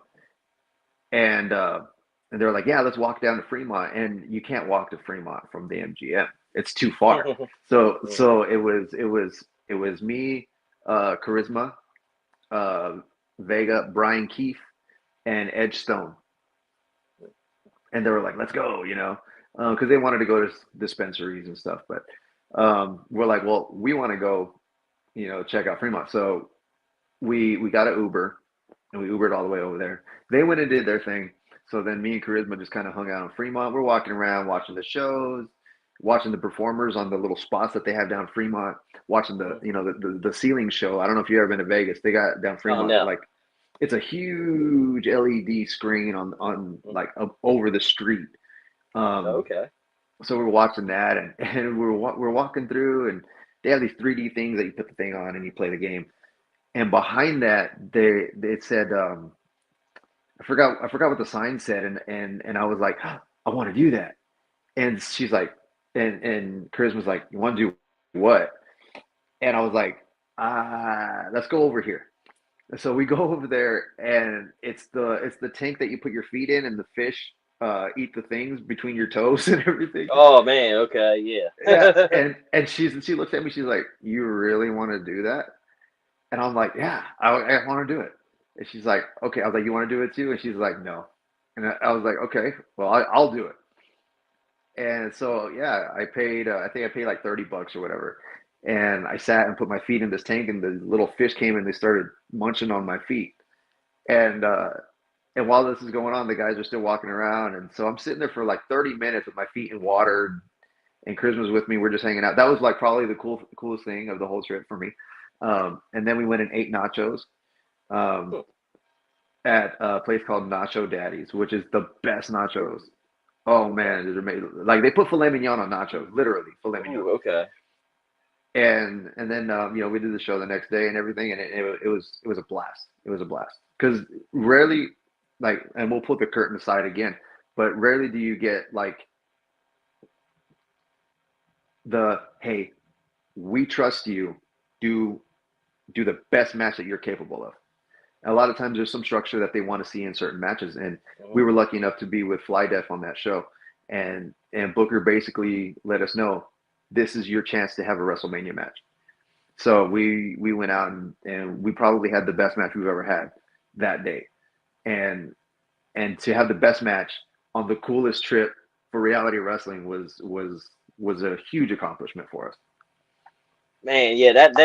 and they're like, yeah, let's walk down to Fremont, and you can't walk to Fremont from the MGM. It's too far. So it was me, Charisma, uh, Vega, Brian Keefe, and Edge Stone, and they were like, let's go, because they wanted to go to dispensaries and stuff. But we're like, well, we want to go, check out Fremont. So we got an Uber, and we Ubered all the way over there. They went and did their thing. So then me and Charisma just kind of hung out in Fremont. We're walking around, watching the shows, watching the performers on the little spots that they have down Fremont, watching the ceiling show. I don't know if you've ever been to Vegas. They got down Oh Fremont, no. like it's a huge LED screen on like over the street. Okay. So we're watching that, and we're walking through, and they have these 3D things that you put the thing on and you play the game. And behind that, it said, I forgot what the sign said, and I was like, I want to do that. And she's like, and Charisma's like, you want to do what? And I was like, let's go over here. So we go over there, and it's the tank that you put your feet in, and the fish eat the things between your toes and everything. Oh man. Okay. Yeah, Yeah. and she looks at me, she's like, you really want to do that? And I'm like, yeah, I want to do it. And she's like, okay. I was like, you want to do it too? And she's like, no. And I was like, okay, well, I'll do it. And so, yeah, I paid, I think I paid like $30 or whatever. And I sat and put my feet in this tank, and the little fish came and they started munching on my feet. And, and while this is going on, the guys are still walking around. And so I'm sitting there for like 30 minutes with my feet in water, and Chris was with me. We're just hanging out. That was like probably the coolest thing of the whole trip for me. And then we went and ate nachos um, at a place called Nacho Daddy's, which is the best nachos. Oh man, it's amazing. Like they put filet mignon on nachos, literally filet mignon. Ooh, okay. And then we did the show the next day and everything, and it was a blast. It was a blast because rarely, like, and we'll put the curtain aside again, but rarely do you get like the hey, we trust you, do the best match that you're capable of. A lot of times there's some structure that they want to see in certain matches, and we were lucky enough to be with Fly Def on that show, and Booker basically let us know this is your chance to have a WrestleMania match. So we went out and we probably had the best match we've ever had that day, and to have the best match on the coolest trip for reality wrestling was a huge accomplishment for us. Man, yeah, that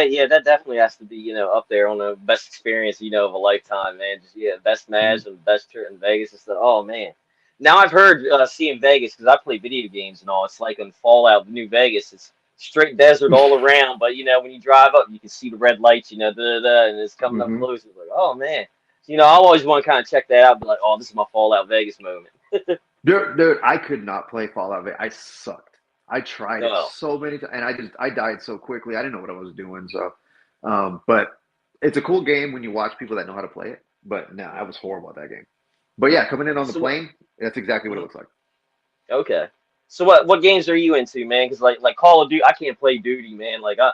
definitely has to be, up there on the best experience, of a lifetime, man. Just best match and best trip in Vegas and stuff. Oh man. Now I've heard seeing Vegas because I play video games and all. It's like in Fallout, New Vegas. It's straight desert all around, but when you drive up, you can see the red lights, and it's coming up Mm-hmm. close. It's like, oh man. So, I always want to kind of check that out. Be like, oh, this is my Fallout Vegas moment. Dude, I could not play Fallout. I sucked. I tried it No. so many times, and I died so quickly. I didn't know what I was doing. So, but it's a cool game when you watch people that know how to play it. But no, I was horrible at that game. But yeah, coming in on the So what? plane, that's exactly what it Mhm. looks like. Okay. So what games are you into, man? Because like Call of Duty, I can't play Duty, man. Like I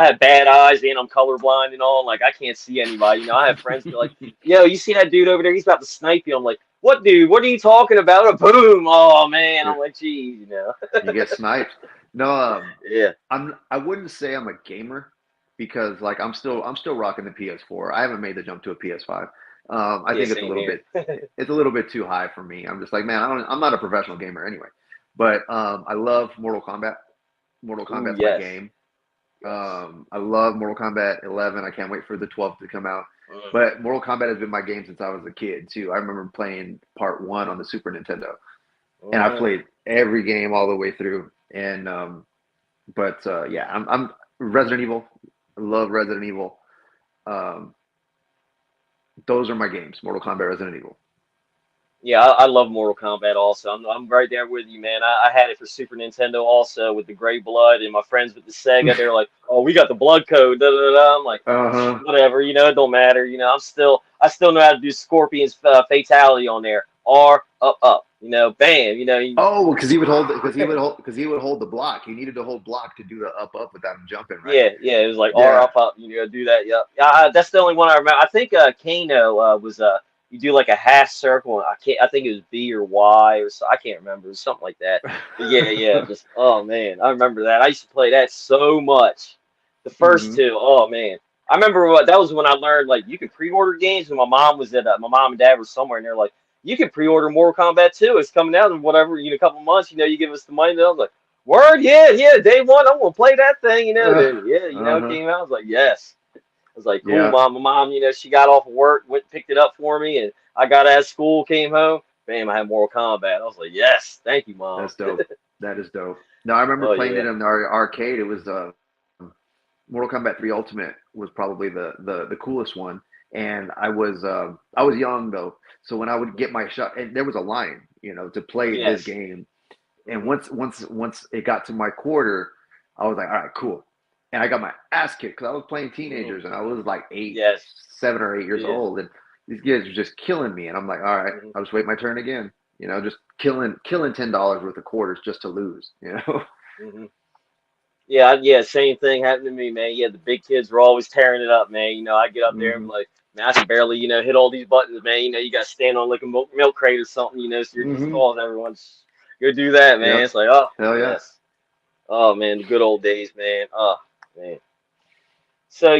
have bad eyes and I'm colorblind and all. Like I can't see anybody. I have friends be like, "Yo, you see that dude over there? He's about to snipe you." I'm like, "What dude? What are you talking about?" A boom! Oh man! I'm like, "Geez." You get sniped. No, Yeah. I wouldn't say I'm a gamer because like I'm still rocking the PS4. I haven't made the jump to a PS5. I Yeah. think Same here. it's a little bit too high for me. I'm just like, man, I'm not a professional gamer anyway. But I love Mortal Kombat. Mortal Ooh, Kombat's my yes. game. Yes. I love Mortal Kombat 11. I can't wait for the 12th to come out. Mm. But Mortal Kombat has been my game since I was a kid too. I remember playing part 1 on the Super Nintendo, and every game all the way through. And yeah, I'm Resident Evil. I love Resident Evil. Um, those are my games: Mortal Kombat, Resident Evil. Yeah, I love Mortal Kombat also. I'm right there with you, man. I had it for Super Nintendo also with the Gray Blood, and my friends with the Sega, they're like, "Oh, we got the blood code." Da, da, da, da. I'm like, Uh-huh. whatever, it don't matter. I still know how to do Scorpion's fatality on there. R up up, bam, Oh, because he would hold the block. He needed to hold block to do the up up without him jumping, right? yeah, yeah. It was like R Yeah. up up. You gotta do that. Yep. Yeah, that's the only one I remember. I think Kano was you do like a half circle. I can't. I think it was B or Y or so. I can't remember. It was something like that. But yeah, yeah. Just oh man, I remember that. I used to play that so much. The first Hmm. two. Oh man. I remember that was when I learned like you could pre-order games. When my mom and dad were somewhere, and they're like, you can pre-order Mortal Kombat 2. It's coming out in whatever a couple months. You give us the money. And I was like. Word, yeah, yeah, day one, I'm gonna play that thing, then yeah, it Uh-huh. came out. I was like, yes. I was like, cool, Yeah, mom. My mom, she got off of work, went and picked it up for me, and I got out of school, came home, bam, I had Mortal Kombat. I was like, yes, thank you, mom. that's dope. That is dope. No, I remember Oh playing yeah. it in our arcade. It was Mortal Kombat 3 Ultimate was probably the coolest one. And I was young though, so when I would get my shot, and there was a line, to play this Yes. game. And Hmm. once it got to my quarter, I was like, all right, cool. And I got my ass kicked because I was playing Hmm. teenagers and I was like Yes. 7 or 8 years Yeah. old, and these kids were just killing me. And I'm like, all right, Hmm. I'll just wait my turn again. Just killing $10 worth of quarters just to lose. Hmm. Yeah, yeah, same thing happened to me, man. Yeah, the big kids were always tearing it up, man. I get up there and Hmm. be like, man, I can barely, hit all these buttons, man. You got to stand on like a milk crate or something, so you're just Hmm. calling everyone, "Shh, go do that, man." Yep. It's like, oh, Hell yeah. yes. Oh, man, the good old days, man. Oh, man. So,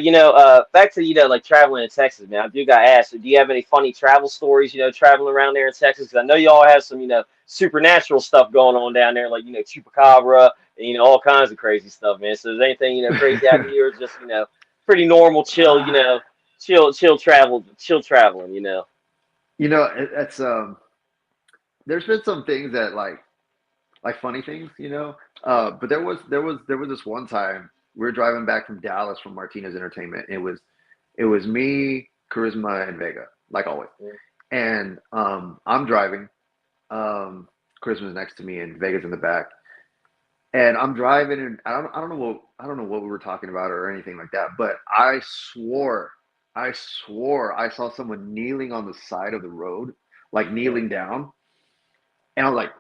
back to, like traveling in Texas, man. I do got asked, so do you have any funny travel stories, traveling around there in Texas? Because I know y'all have some, supernatural stuff going on down there, like, chupacabra and, all kinds of crazy stuff, man. So, is anything, crazy happening here, or just, pretty normal, chill, uh, chill traveling, it's there's been some things that like funny things, but there was this one time we were driving back from Dallas from Martinez Entertainment. It was me, Charisma, and Vega, like always. And I'm driving. Charisma's next to me, and Vega's in the back. And I'm driving, and I don't know what we were talking about or anything like that. But I swore I saw someone kneeling on the side of the road, like Mm, kneeling down. And I was like,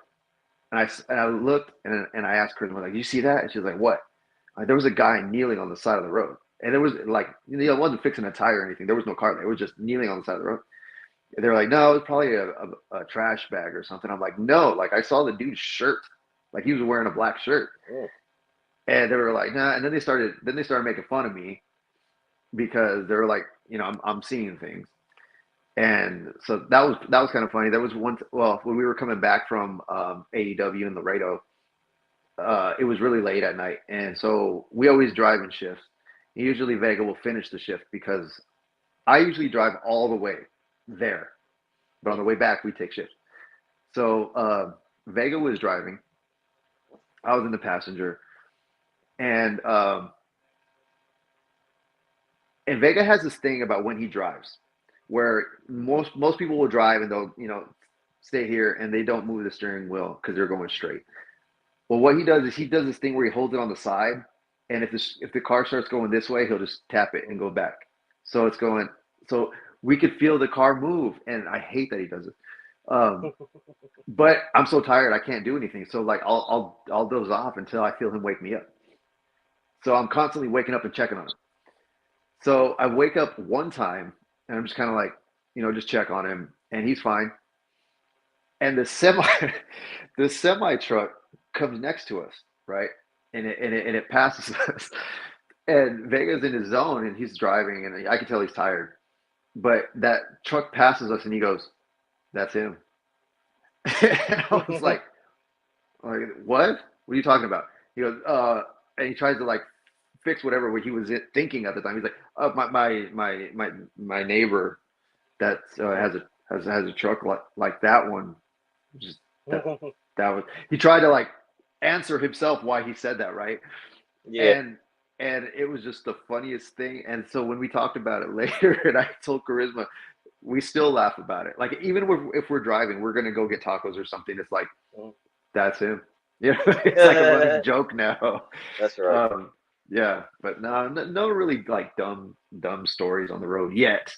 and I looked, and I asked Charisma, like, "You see that?" And she was like, "What?" There was a guy kneeling on the side of the road, and it was like, it wasn't fixing a tire or anything. There was no car there. It was just kneeling on the side of the road. And they were like, "No, it was probably a trash bag or something." I'm like, "No, like I saw the dude's shirt, like he was wearing a black shirt." mm, And they were like, "Nah." And then they started making fun of me because they were like, I'm seeing things. And so that was kind of funny. There was one, well, when we were coming back from AEW in Laredo, it was really late at night, and so we always drive in shifts. Usually Vega will finish the shift because I usually drive all the way there, but on the way back we take shifts. So Vega was driving, I was in the passenger, and Vega has this thing about when he drives, where most people will drive and they'll stay here and they don't move the steering wheel because they're going straight. Well, what he does is he does this thing where he holds it on the side, and if the car starts going this way, he'll just tap it and go back. So it's going. So we could feel the car move, and I hate that he does it. Um, but I'm so tired, I can't do anything. So like I'll doze off until I feel him wake me up. So I'm constantly waking up and checking on him. So I wake up one time, and I'm just kind of like, just check on him, and he's fine. And the semi truck comes next to us, right? And it passes us. And Vega's in his zone, and he's driving, and I can tell he's tired. But that truck passes us, and he goes, "That's him." And I was mm. like, "What? What are you talking about?" He goes, and he tries to like fix whatever he was thinking at the time. He's like, "Oh, my neighbor that has a truck like that one, just that that was he tried to like answer himself why he said that, right? Yeah. And it was just the funniest thing. And so when we talked about it later, and I told Charisma, we still laugh about it. Like even if we're driving, we're gonna go get tacos or something. It's like that's him. Yeah, it's like a running joke now. That's right. Yeah, but no really like dumb stories on the road yet.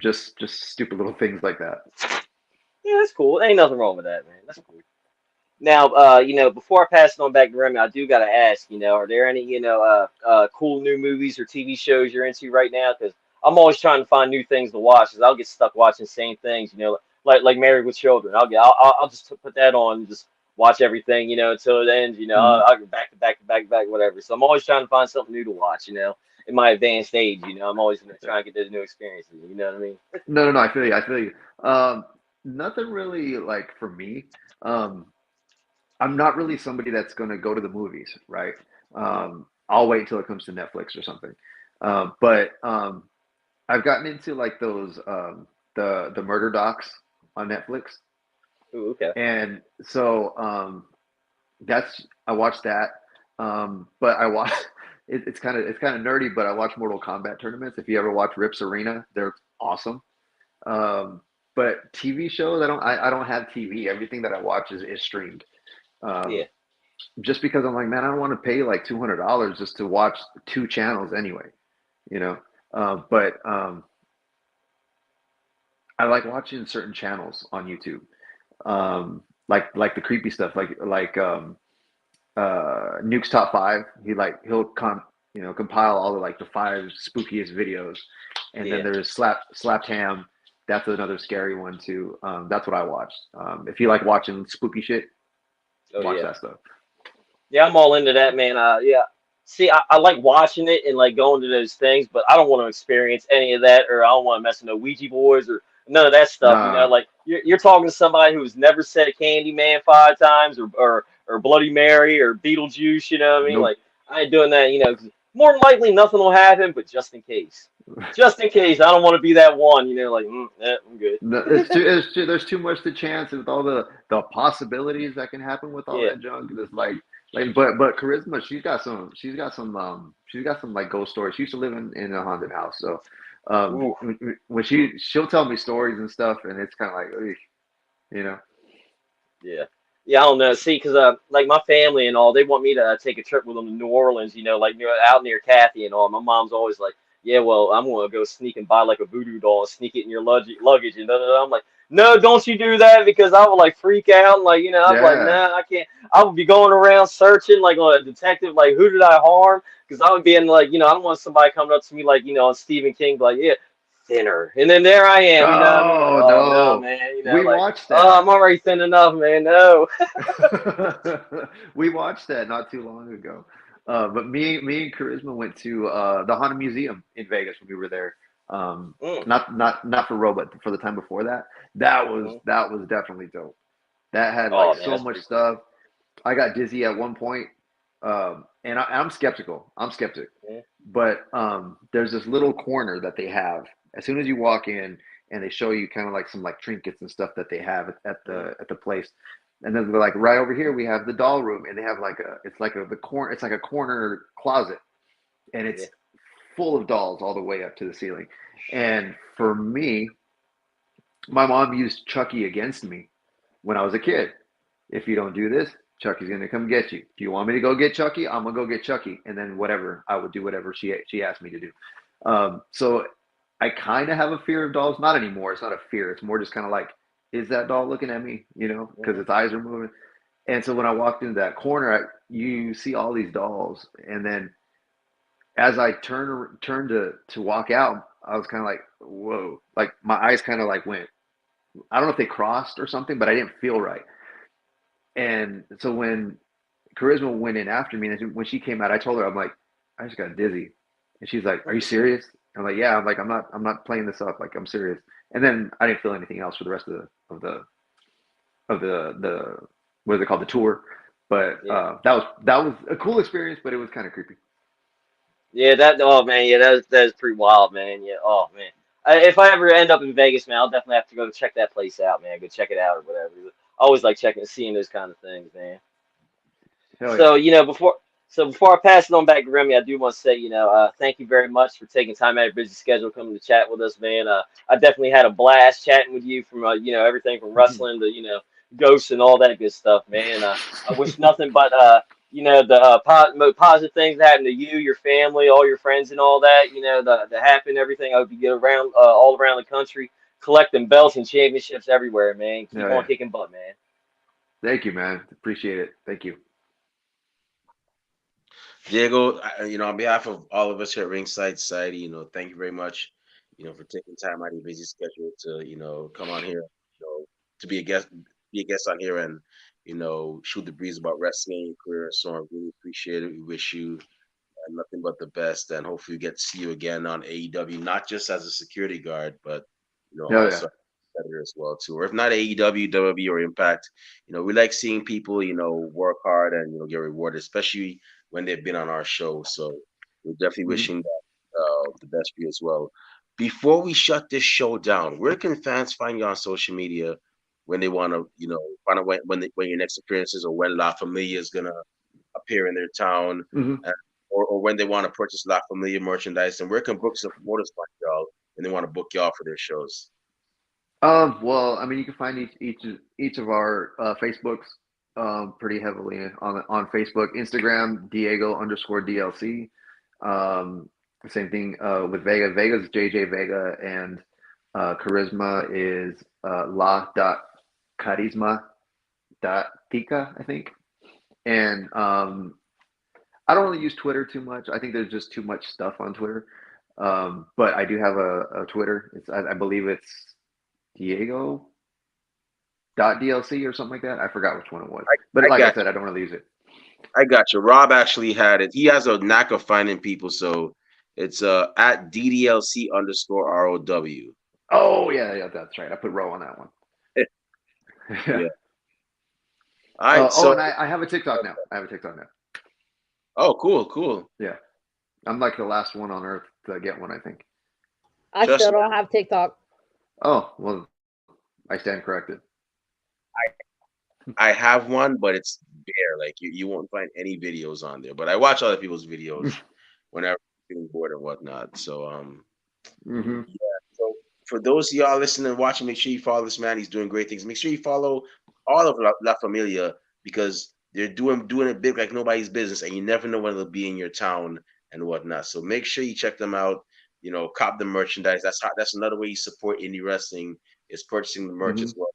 Just stupid little things like that. Yeah, that's cool. Ain't nothing wrong with that, man. That's cool. Now, before I pass it on back to Remy, I do gotta ask, are there any, cool new movies or TV shows you're into right now? Because I'm always trying to find new things to watch. Because I'll get stuck watching the same things, like Married with Children. I'll just put that on and just watch everything, until it ends. Mhm. I'll go back to back to back to back, whatever. So I'm always trying to find something new to watch, in my advanced age. I'm always gonna try and get those new experiences. You know what I mean? No, I feel you. I feel you. Nothing really like for me. Um, I'm not really somebody that's going to go to the movies, right? I'll wait until it comes to Netflix or something. But I've gotten into like those the murder docs on Netflix, Ooh, okay. and so that's I watched that. But I watch it's kind of nerdy, but I watch Mortal Kombat tournaments. If you ever watch Rips Arena, they're awesome. Um, but TV shows, I don't have TV. Everything that I watch is streamed. Yeah. Um, just because I'm like, man, I don't want to pay like $200 just to watch two channels anyway, you know. But I like watching certain channels on YouTube, like the creepy stuff, like Nuke's Top Five. He'll compile all the like the five spookiest videos, and then Yeah. there's Slapped Ham. That's another scary one too. That's what I watch. If you like watching spooky shit, Oh watch yeah. that stuff. Yeah, I'm all into that, man. Yeah. See, I like watching it and like going to those things, but I don't want to experience any of that, or I don't want to mess with no Ouija boards or none of that stuff. Nah, Like you're talking to somebody who's never said Candyman 5 times, or Bloody Mary or Beetlejuice. You know what I mean? nope. Like I ain't doing that. 'Cause more than likely nothing will happen, but just in case, I don't want to be that one. Like I'm good. No, there's too much to chance with all the possibilities that can happen with all Yeah. that junk. It's but Charisma, she's got some like ghost stories. She used to live in a haunted house, so Ooh. when she'll tell me stories and stuff, and it's kind of like, "Ugh," you know. Yeah. Yeah, I don't know. See, because like my family and all, they want me to take a trip with them to New Orleans, like out near Kathy and all. My mom's always like, "Yeah, well, I'm gonna go sneak and buy like a voodoo doll and sneak it in your luggage." And da, da, da. I'm like, "No, don't you do that because I would like freak out." And, like, I'm like, Yeah. "Nah, I can't." I would be going around searching like on a detective, like, who did I harm? Because I would be in like, I don't want somebody coming up to me like, on Stephen King, like, yeah, thinner. And then there I am, what I mean? Like, Oh oh no, no, man, we like, watched oh, that. I'm already thin enough, man. No. We watched that not too long ago. But me and Charisma went to the Haunted Museum in Vegas when we were there. Um, Mm, not for Roe, but for the time before that. That was hmm. that was definitely dope. That had like Oh man, so that's much pretty cool. stuff. I got dizzy at one point, and I'm skeptical. I'm skeptic, Yeah, but there's this little corner that they have as soon as you walk in, and they show you kind of like some like trinkets and stuff that they have at mm, the place. And then they're like, right over here we have the doll room, and they have like it's like a corner closet, and yeah. it's full of dolls all the way up to the ceiling. And for me, my mom used Chucky against me when I was a kid. If you don't do this, Chucky's gonna come get you. Do you want me to go get Chucky? I'm gonna go get Chucky, and then whatever I would do, whatever she asked me to do. So I kind of have a fear of dolls. Not anymore. It's not a fear. It's more just kind of like, is that doll looking at me? Because Hmm. its eyes are moving. And so when I walked into that corner, you see all these dolls, and then as I turned to walk out, I was kind of like, whoa! Like my eyes kind of like went. I don't know if they crossed or something, but I didn't feel right. And so when Charisma went in after me, and when she came out, I told her, I'm like, I just got dizzy, and she's like, "Are you serious?" I'm like, "Yeah." I'm like, I'm not playing this up. Like, I'm serious. And then I didn't feel anything else for the rest of the what is it called, the tour. But Yeah. that was a cool experience, but it was kind of creepy. Yeah, that. Oh man, yeah, that's pretty wild, man. Yeah. Oh man. If I ever end up in Vegas, man, I'll definitely have to go check that place out, man. Go check it out or whatever. always like checking, seeing those kind of things, man. Hell yeah. So, before I pass it on back to Remy, I do want to say, thank you very much for taking time out of your busy schedule coming to chat with us, man. I definitely had a blast chatting with you from, everything from wrestling to, ghosts and all that good stuff, man. I wish nothing but, the positive things that happen to you, your family, all your friends, and all that. The happen, everything. I hope you get around all around the country, collecting belts and championships everywhere, man. Keep Hell on yeah. kicking butt, man. Thank you, man. Appreciate it. Thank you. Diego, on behalf of all of us here at Ringside Society, thank you very much, for taking time out of your busy schedule to, come on here, to be a guest on here and, shoot the breeze about wrestling in your career. So I really appreciate it. We wish you nothing but the best, and hopefully we get to see you again on AEW, not just as a security guard, but, Hell yeah. also better as well too. Or if not AEW, WWE, or Impact, we like seeing people, work hard and get rewarded, especially when they've been on our show. So we're definitely Mhm. wishing that the best for you as well. Before we shut this show down, where can fans find you on social media when they want to, find out when your next appearance is, or when La Familia is gonna appear in their town, Mhm. uh, or when they want to purchase La Familia merchandise, and where can books and promoters find y'all when they want to book y'all for their shows? Well, I mean, you can find each of our Facebooks pretty heavily on Facebook, Instagram, Diego underscore DLC. The same thing with Vega. Vega's JJ Vega, and Charisma is la dot carisma dot tica, I think. And I don't really use Twitter too much. I think there's just too much stuff on Twitter. But I do have a Twitter. I believe it's Diego dot DLC or something like that. I forgot which one it was. But I like I got said, I don't really use it. I got you. Rob actually had it. He has a knack of finding people, so it's at DDLC underscore ROW. Oh yeah, yeah, that's right. I put row on that one. Yeah. Yeah. All right. Oh, So, and I have a TikTok now. I have a TikTok now. oh, cool, cool. Yeah, I'm like the last one on earth to get one, I think. I Trust still me, don't have TikTok. Oh well, I stand corrected. I have one, but it's bare. Like you won't find any videos on there. But I watch other people's videos whenever I'm feeling bored or whatnot. So Hmm. yeah. So for those of y'all listening and watching, make sure you follow this man. He's doing great things. Make sure you follow all of La Familia, because they're doing it big like nobody's business, and you never know when they'll be in your town and whatnot. So make sure you check them out. Cop the merchandise. That's another way you support indie wrestling, is purchasing the merch Hmm. as well.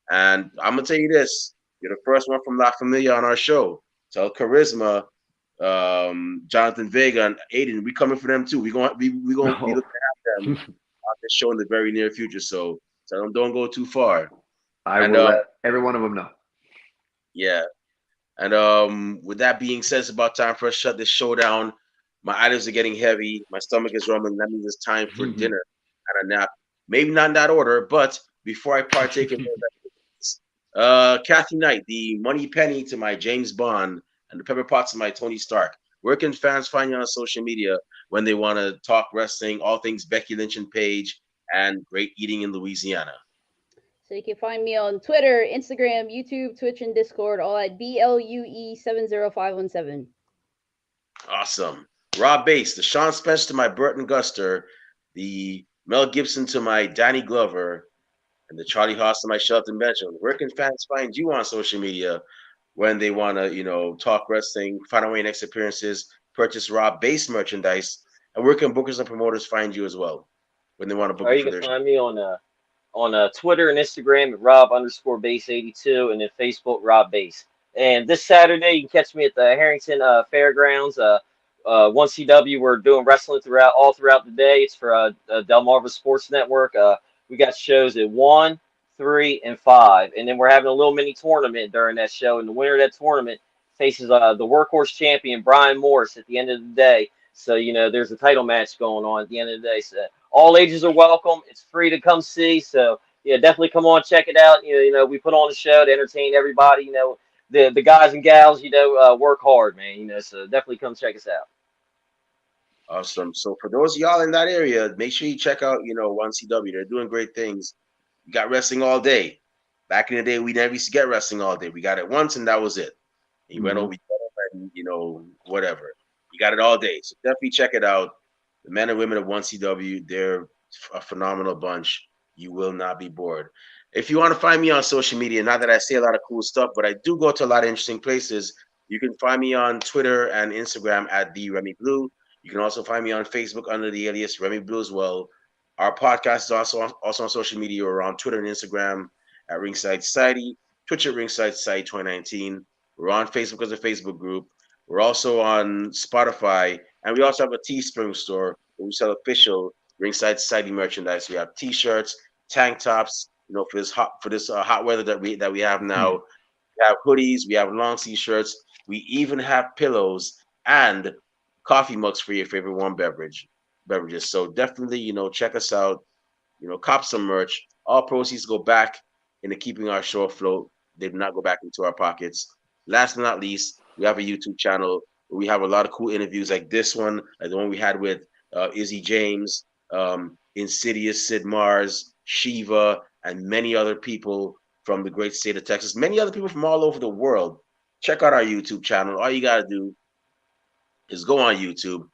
And I'm gonna tell you this: you're the first one from La Familia on our show. Tell Charisma, Jonathan Vega, and Aiden, we coming for them too. We gonna be No, looking at them on this show in the very near future. So tell them don't go too far. I And will let every one of them know. yeah. And with that being said, it's about time for us to shut this show down. My eyelids are getting heavy. My stomach is rumbling. That means it's time for dinner and a nap. Maybe not in that order, but before I partake in those, Kathy Knight, the Money Penny to my James Bond, and the Pepper Potts to my Tony Stark. Where can fans find you on social media when they want to talk wrestling, all things Becky Lynch and Paige, and great eating in Louisiana? So you can find me on Twitter, Instagram, YouTube, Twitch, and Discord, all at BLUE70517. Awesome. Rob Bass, the Sean Spence to my Burton Guster, the Mel Gibson to my Danny Glover, and the Charlie Haas to my Shelton Benjamin. Where can fans find you on social media when they want to, talk wrestling, find out when your next appearances, purchase Rob Bass merchandise, and where can bookers and promoters find you as well when they want to book Or you you for can their show? find me on Twitter and Instagram at Rob underscore base 82, and then Facebook Rob Base. And this Saturday you can catch me at the Harrington Fairgrounds. 1CW. We're doing wrestling all throughout the day. It's for Delmarva Sports Network. We got shows at 1, 3, and 5, and then we're having a little mini tournament during that show. And the winner of that tournament faces the workhorse champion Brian Morris at the end of the day. So there's a title match going on at the end of the day. So all ages are welcome. It's free to come see. So yeah, definitely come on, check it out. We put on a show to entertain everybody. The guys and gals, work hard, man. So definitely come check us out. Awesome. So for those of y'all in that area, make sure you check out, 1CW. They're doing great things. You got wrestling all day. Back in the day, we never used to get wrestling all day. We got it once, and that was it. You went Mm-hmm. over, and whatever. You got it all day. So definitely check it out. The men and women of 1CW, they're a phenomenal bunch. You will not be bored. If you want to find me on social media, not that I say a lot of cool stuff, but I do go to a lot of interesting places. You can find me on Twitter and Instagram at the Remy Blue. You can also find me on Facebook under the alias Remy Blue as well. Our podcast is also on social media. We're on Twitter and Instagram at Ringside Society, Twitch at Ringside Society 2019. We're on Facebook as a Facebook group. We're also on Spotify, and we also have a Teespring store where we sell official Ringside Society merchandise. We have T-shirts, tank tops, for this hot weather that we have now. We have hoodies, we have long sleeve shirts, we even have pillows and coffee mugs for your favorite warm beverages. So definitely, check us out. Cop some merch. All proceeds go back into keeping our show afloat. They do not go back into our pockets. Last but not least, we have a YouTube channel where we have a lot of cool interviews like this one, like the one we had with Izzy James, Insidious, Sid Mars, Shiva, and many other people from the great state of Texas, many other people from all over the world. Check out our YouTube channel. All you got to do is go on YouTube,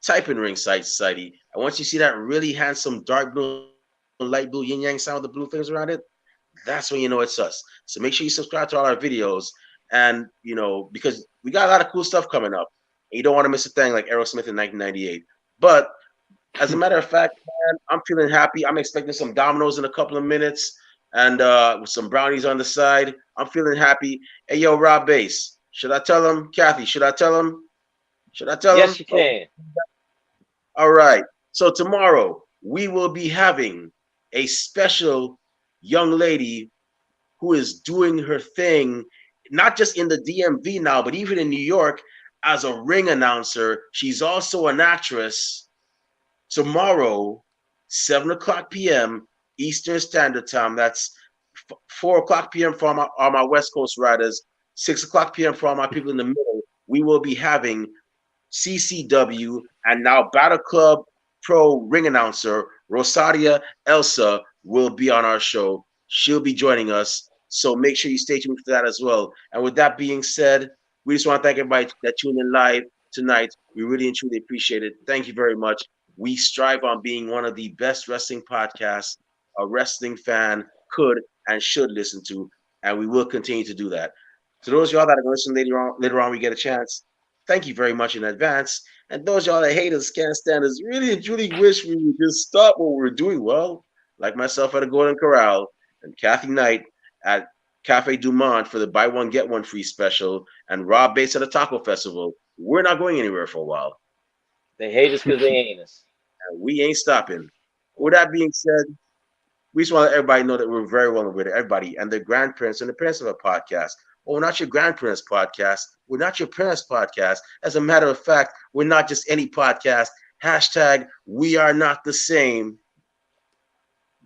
type in Ringside Society, and once you see that really handsome dark blue, light blue, yin yang sound with the blue things around it, that's when you know it's us. So make sure you subscribe to all our videos, and because we got a lot of cool stuff coming up, and you don't want to miss a thing like Aerosmith in 1998. But as a matter of fact, man, I'm feeling happy. I'm expecting some Dominoes in a couple of minutes, and with some brownies on the side. I'm feeling happy. Hey, yo, Rob Bass, should I tell him? Kathy, should I tell him? Should I tell Yes, him? you can. All right. So tomorrow we will be having a special young lady who is doing her thing, not just in the DMV now, but even in New York as a ring announcer. She's also an actress. Tomorrow, 7 o'clock p.m. Eastern Standard Time. That's 4 o'clock p.m. for all my West Coast riders, 6 o'clock p.m. for all my people in the middle. We will be having CCW and now Battle Club Pro ring announcer Rosaria Elsa will be on our show. She'll be joining us. So make sure you stay tuned for that as well. And with that being said, we just want to thank everybody that tuned in live tonight. We really and truly appreciate it. Thank you very much. We strive on being one of the best wrestling podcasts a wrestling fan could and should listen to, and we will continue to do that. To those of y'all that are going to listen later on, we get a chance. Thank you very much in advance. And those of y'all that hate us, can't stand us, really and truly wish we would just stop what we're doing. Well, like myself at the Golden Corral and Kathy Knight at Cafe Dumont for the buy one get one free special, and Rob Bates at the Taco Festival, we're not going anywhere for a while. They hate us because they ain't us. And we ain't stopping. With that being said, we just want to let everybody know that we're very well aware of everybody and their grandparents and the parents of our podcast. Oh, we're not your grandparents' podcast. We're not your parents' podcast. As a matter of fact, we're not just any podcast. Hashtag we are not the same.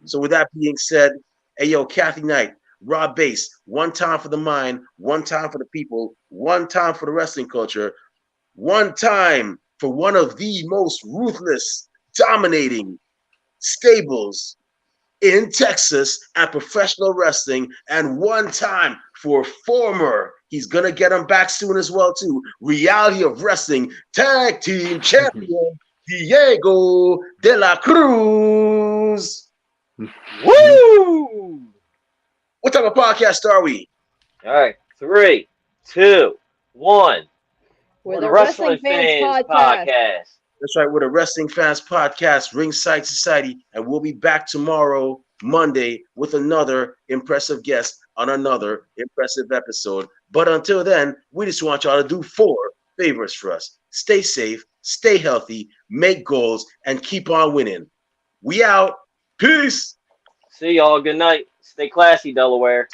So with that being said, hey yo, Kathy Knight, Rob Bass, one time for the mind, one time for the people, one time for the wrestling culture, one time for one of the most ruthless, dominating stables in Texas at professional wrestling, and one time for former, he's gonna get him back soon as well too, Reality of Wrestling Tag Team Champion Diego de la Cruz. Woo! What type of podcast are we? All right, 3, 2, 1. We're the Wrestling Fans Podcast. That's right, we're the Wrestling Fans Podcast, Ringside Society, and we'll be back tomorrow, Monday, with another impressive guest on another impressive episode. But until then, we just want y'all to do 4 favors for us. Stay safe, stay healthy, make goals, and keep on winning. We out. Peace. See y'all. Good night. Stay classy, Delaware.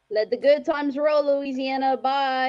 Let the good times roll, Louisiana. Bye.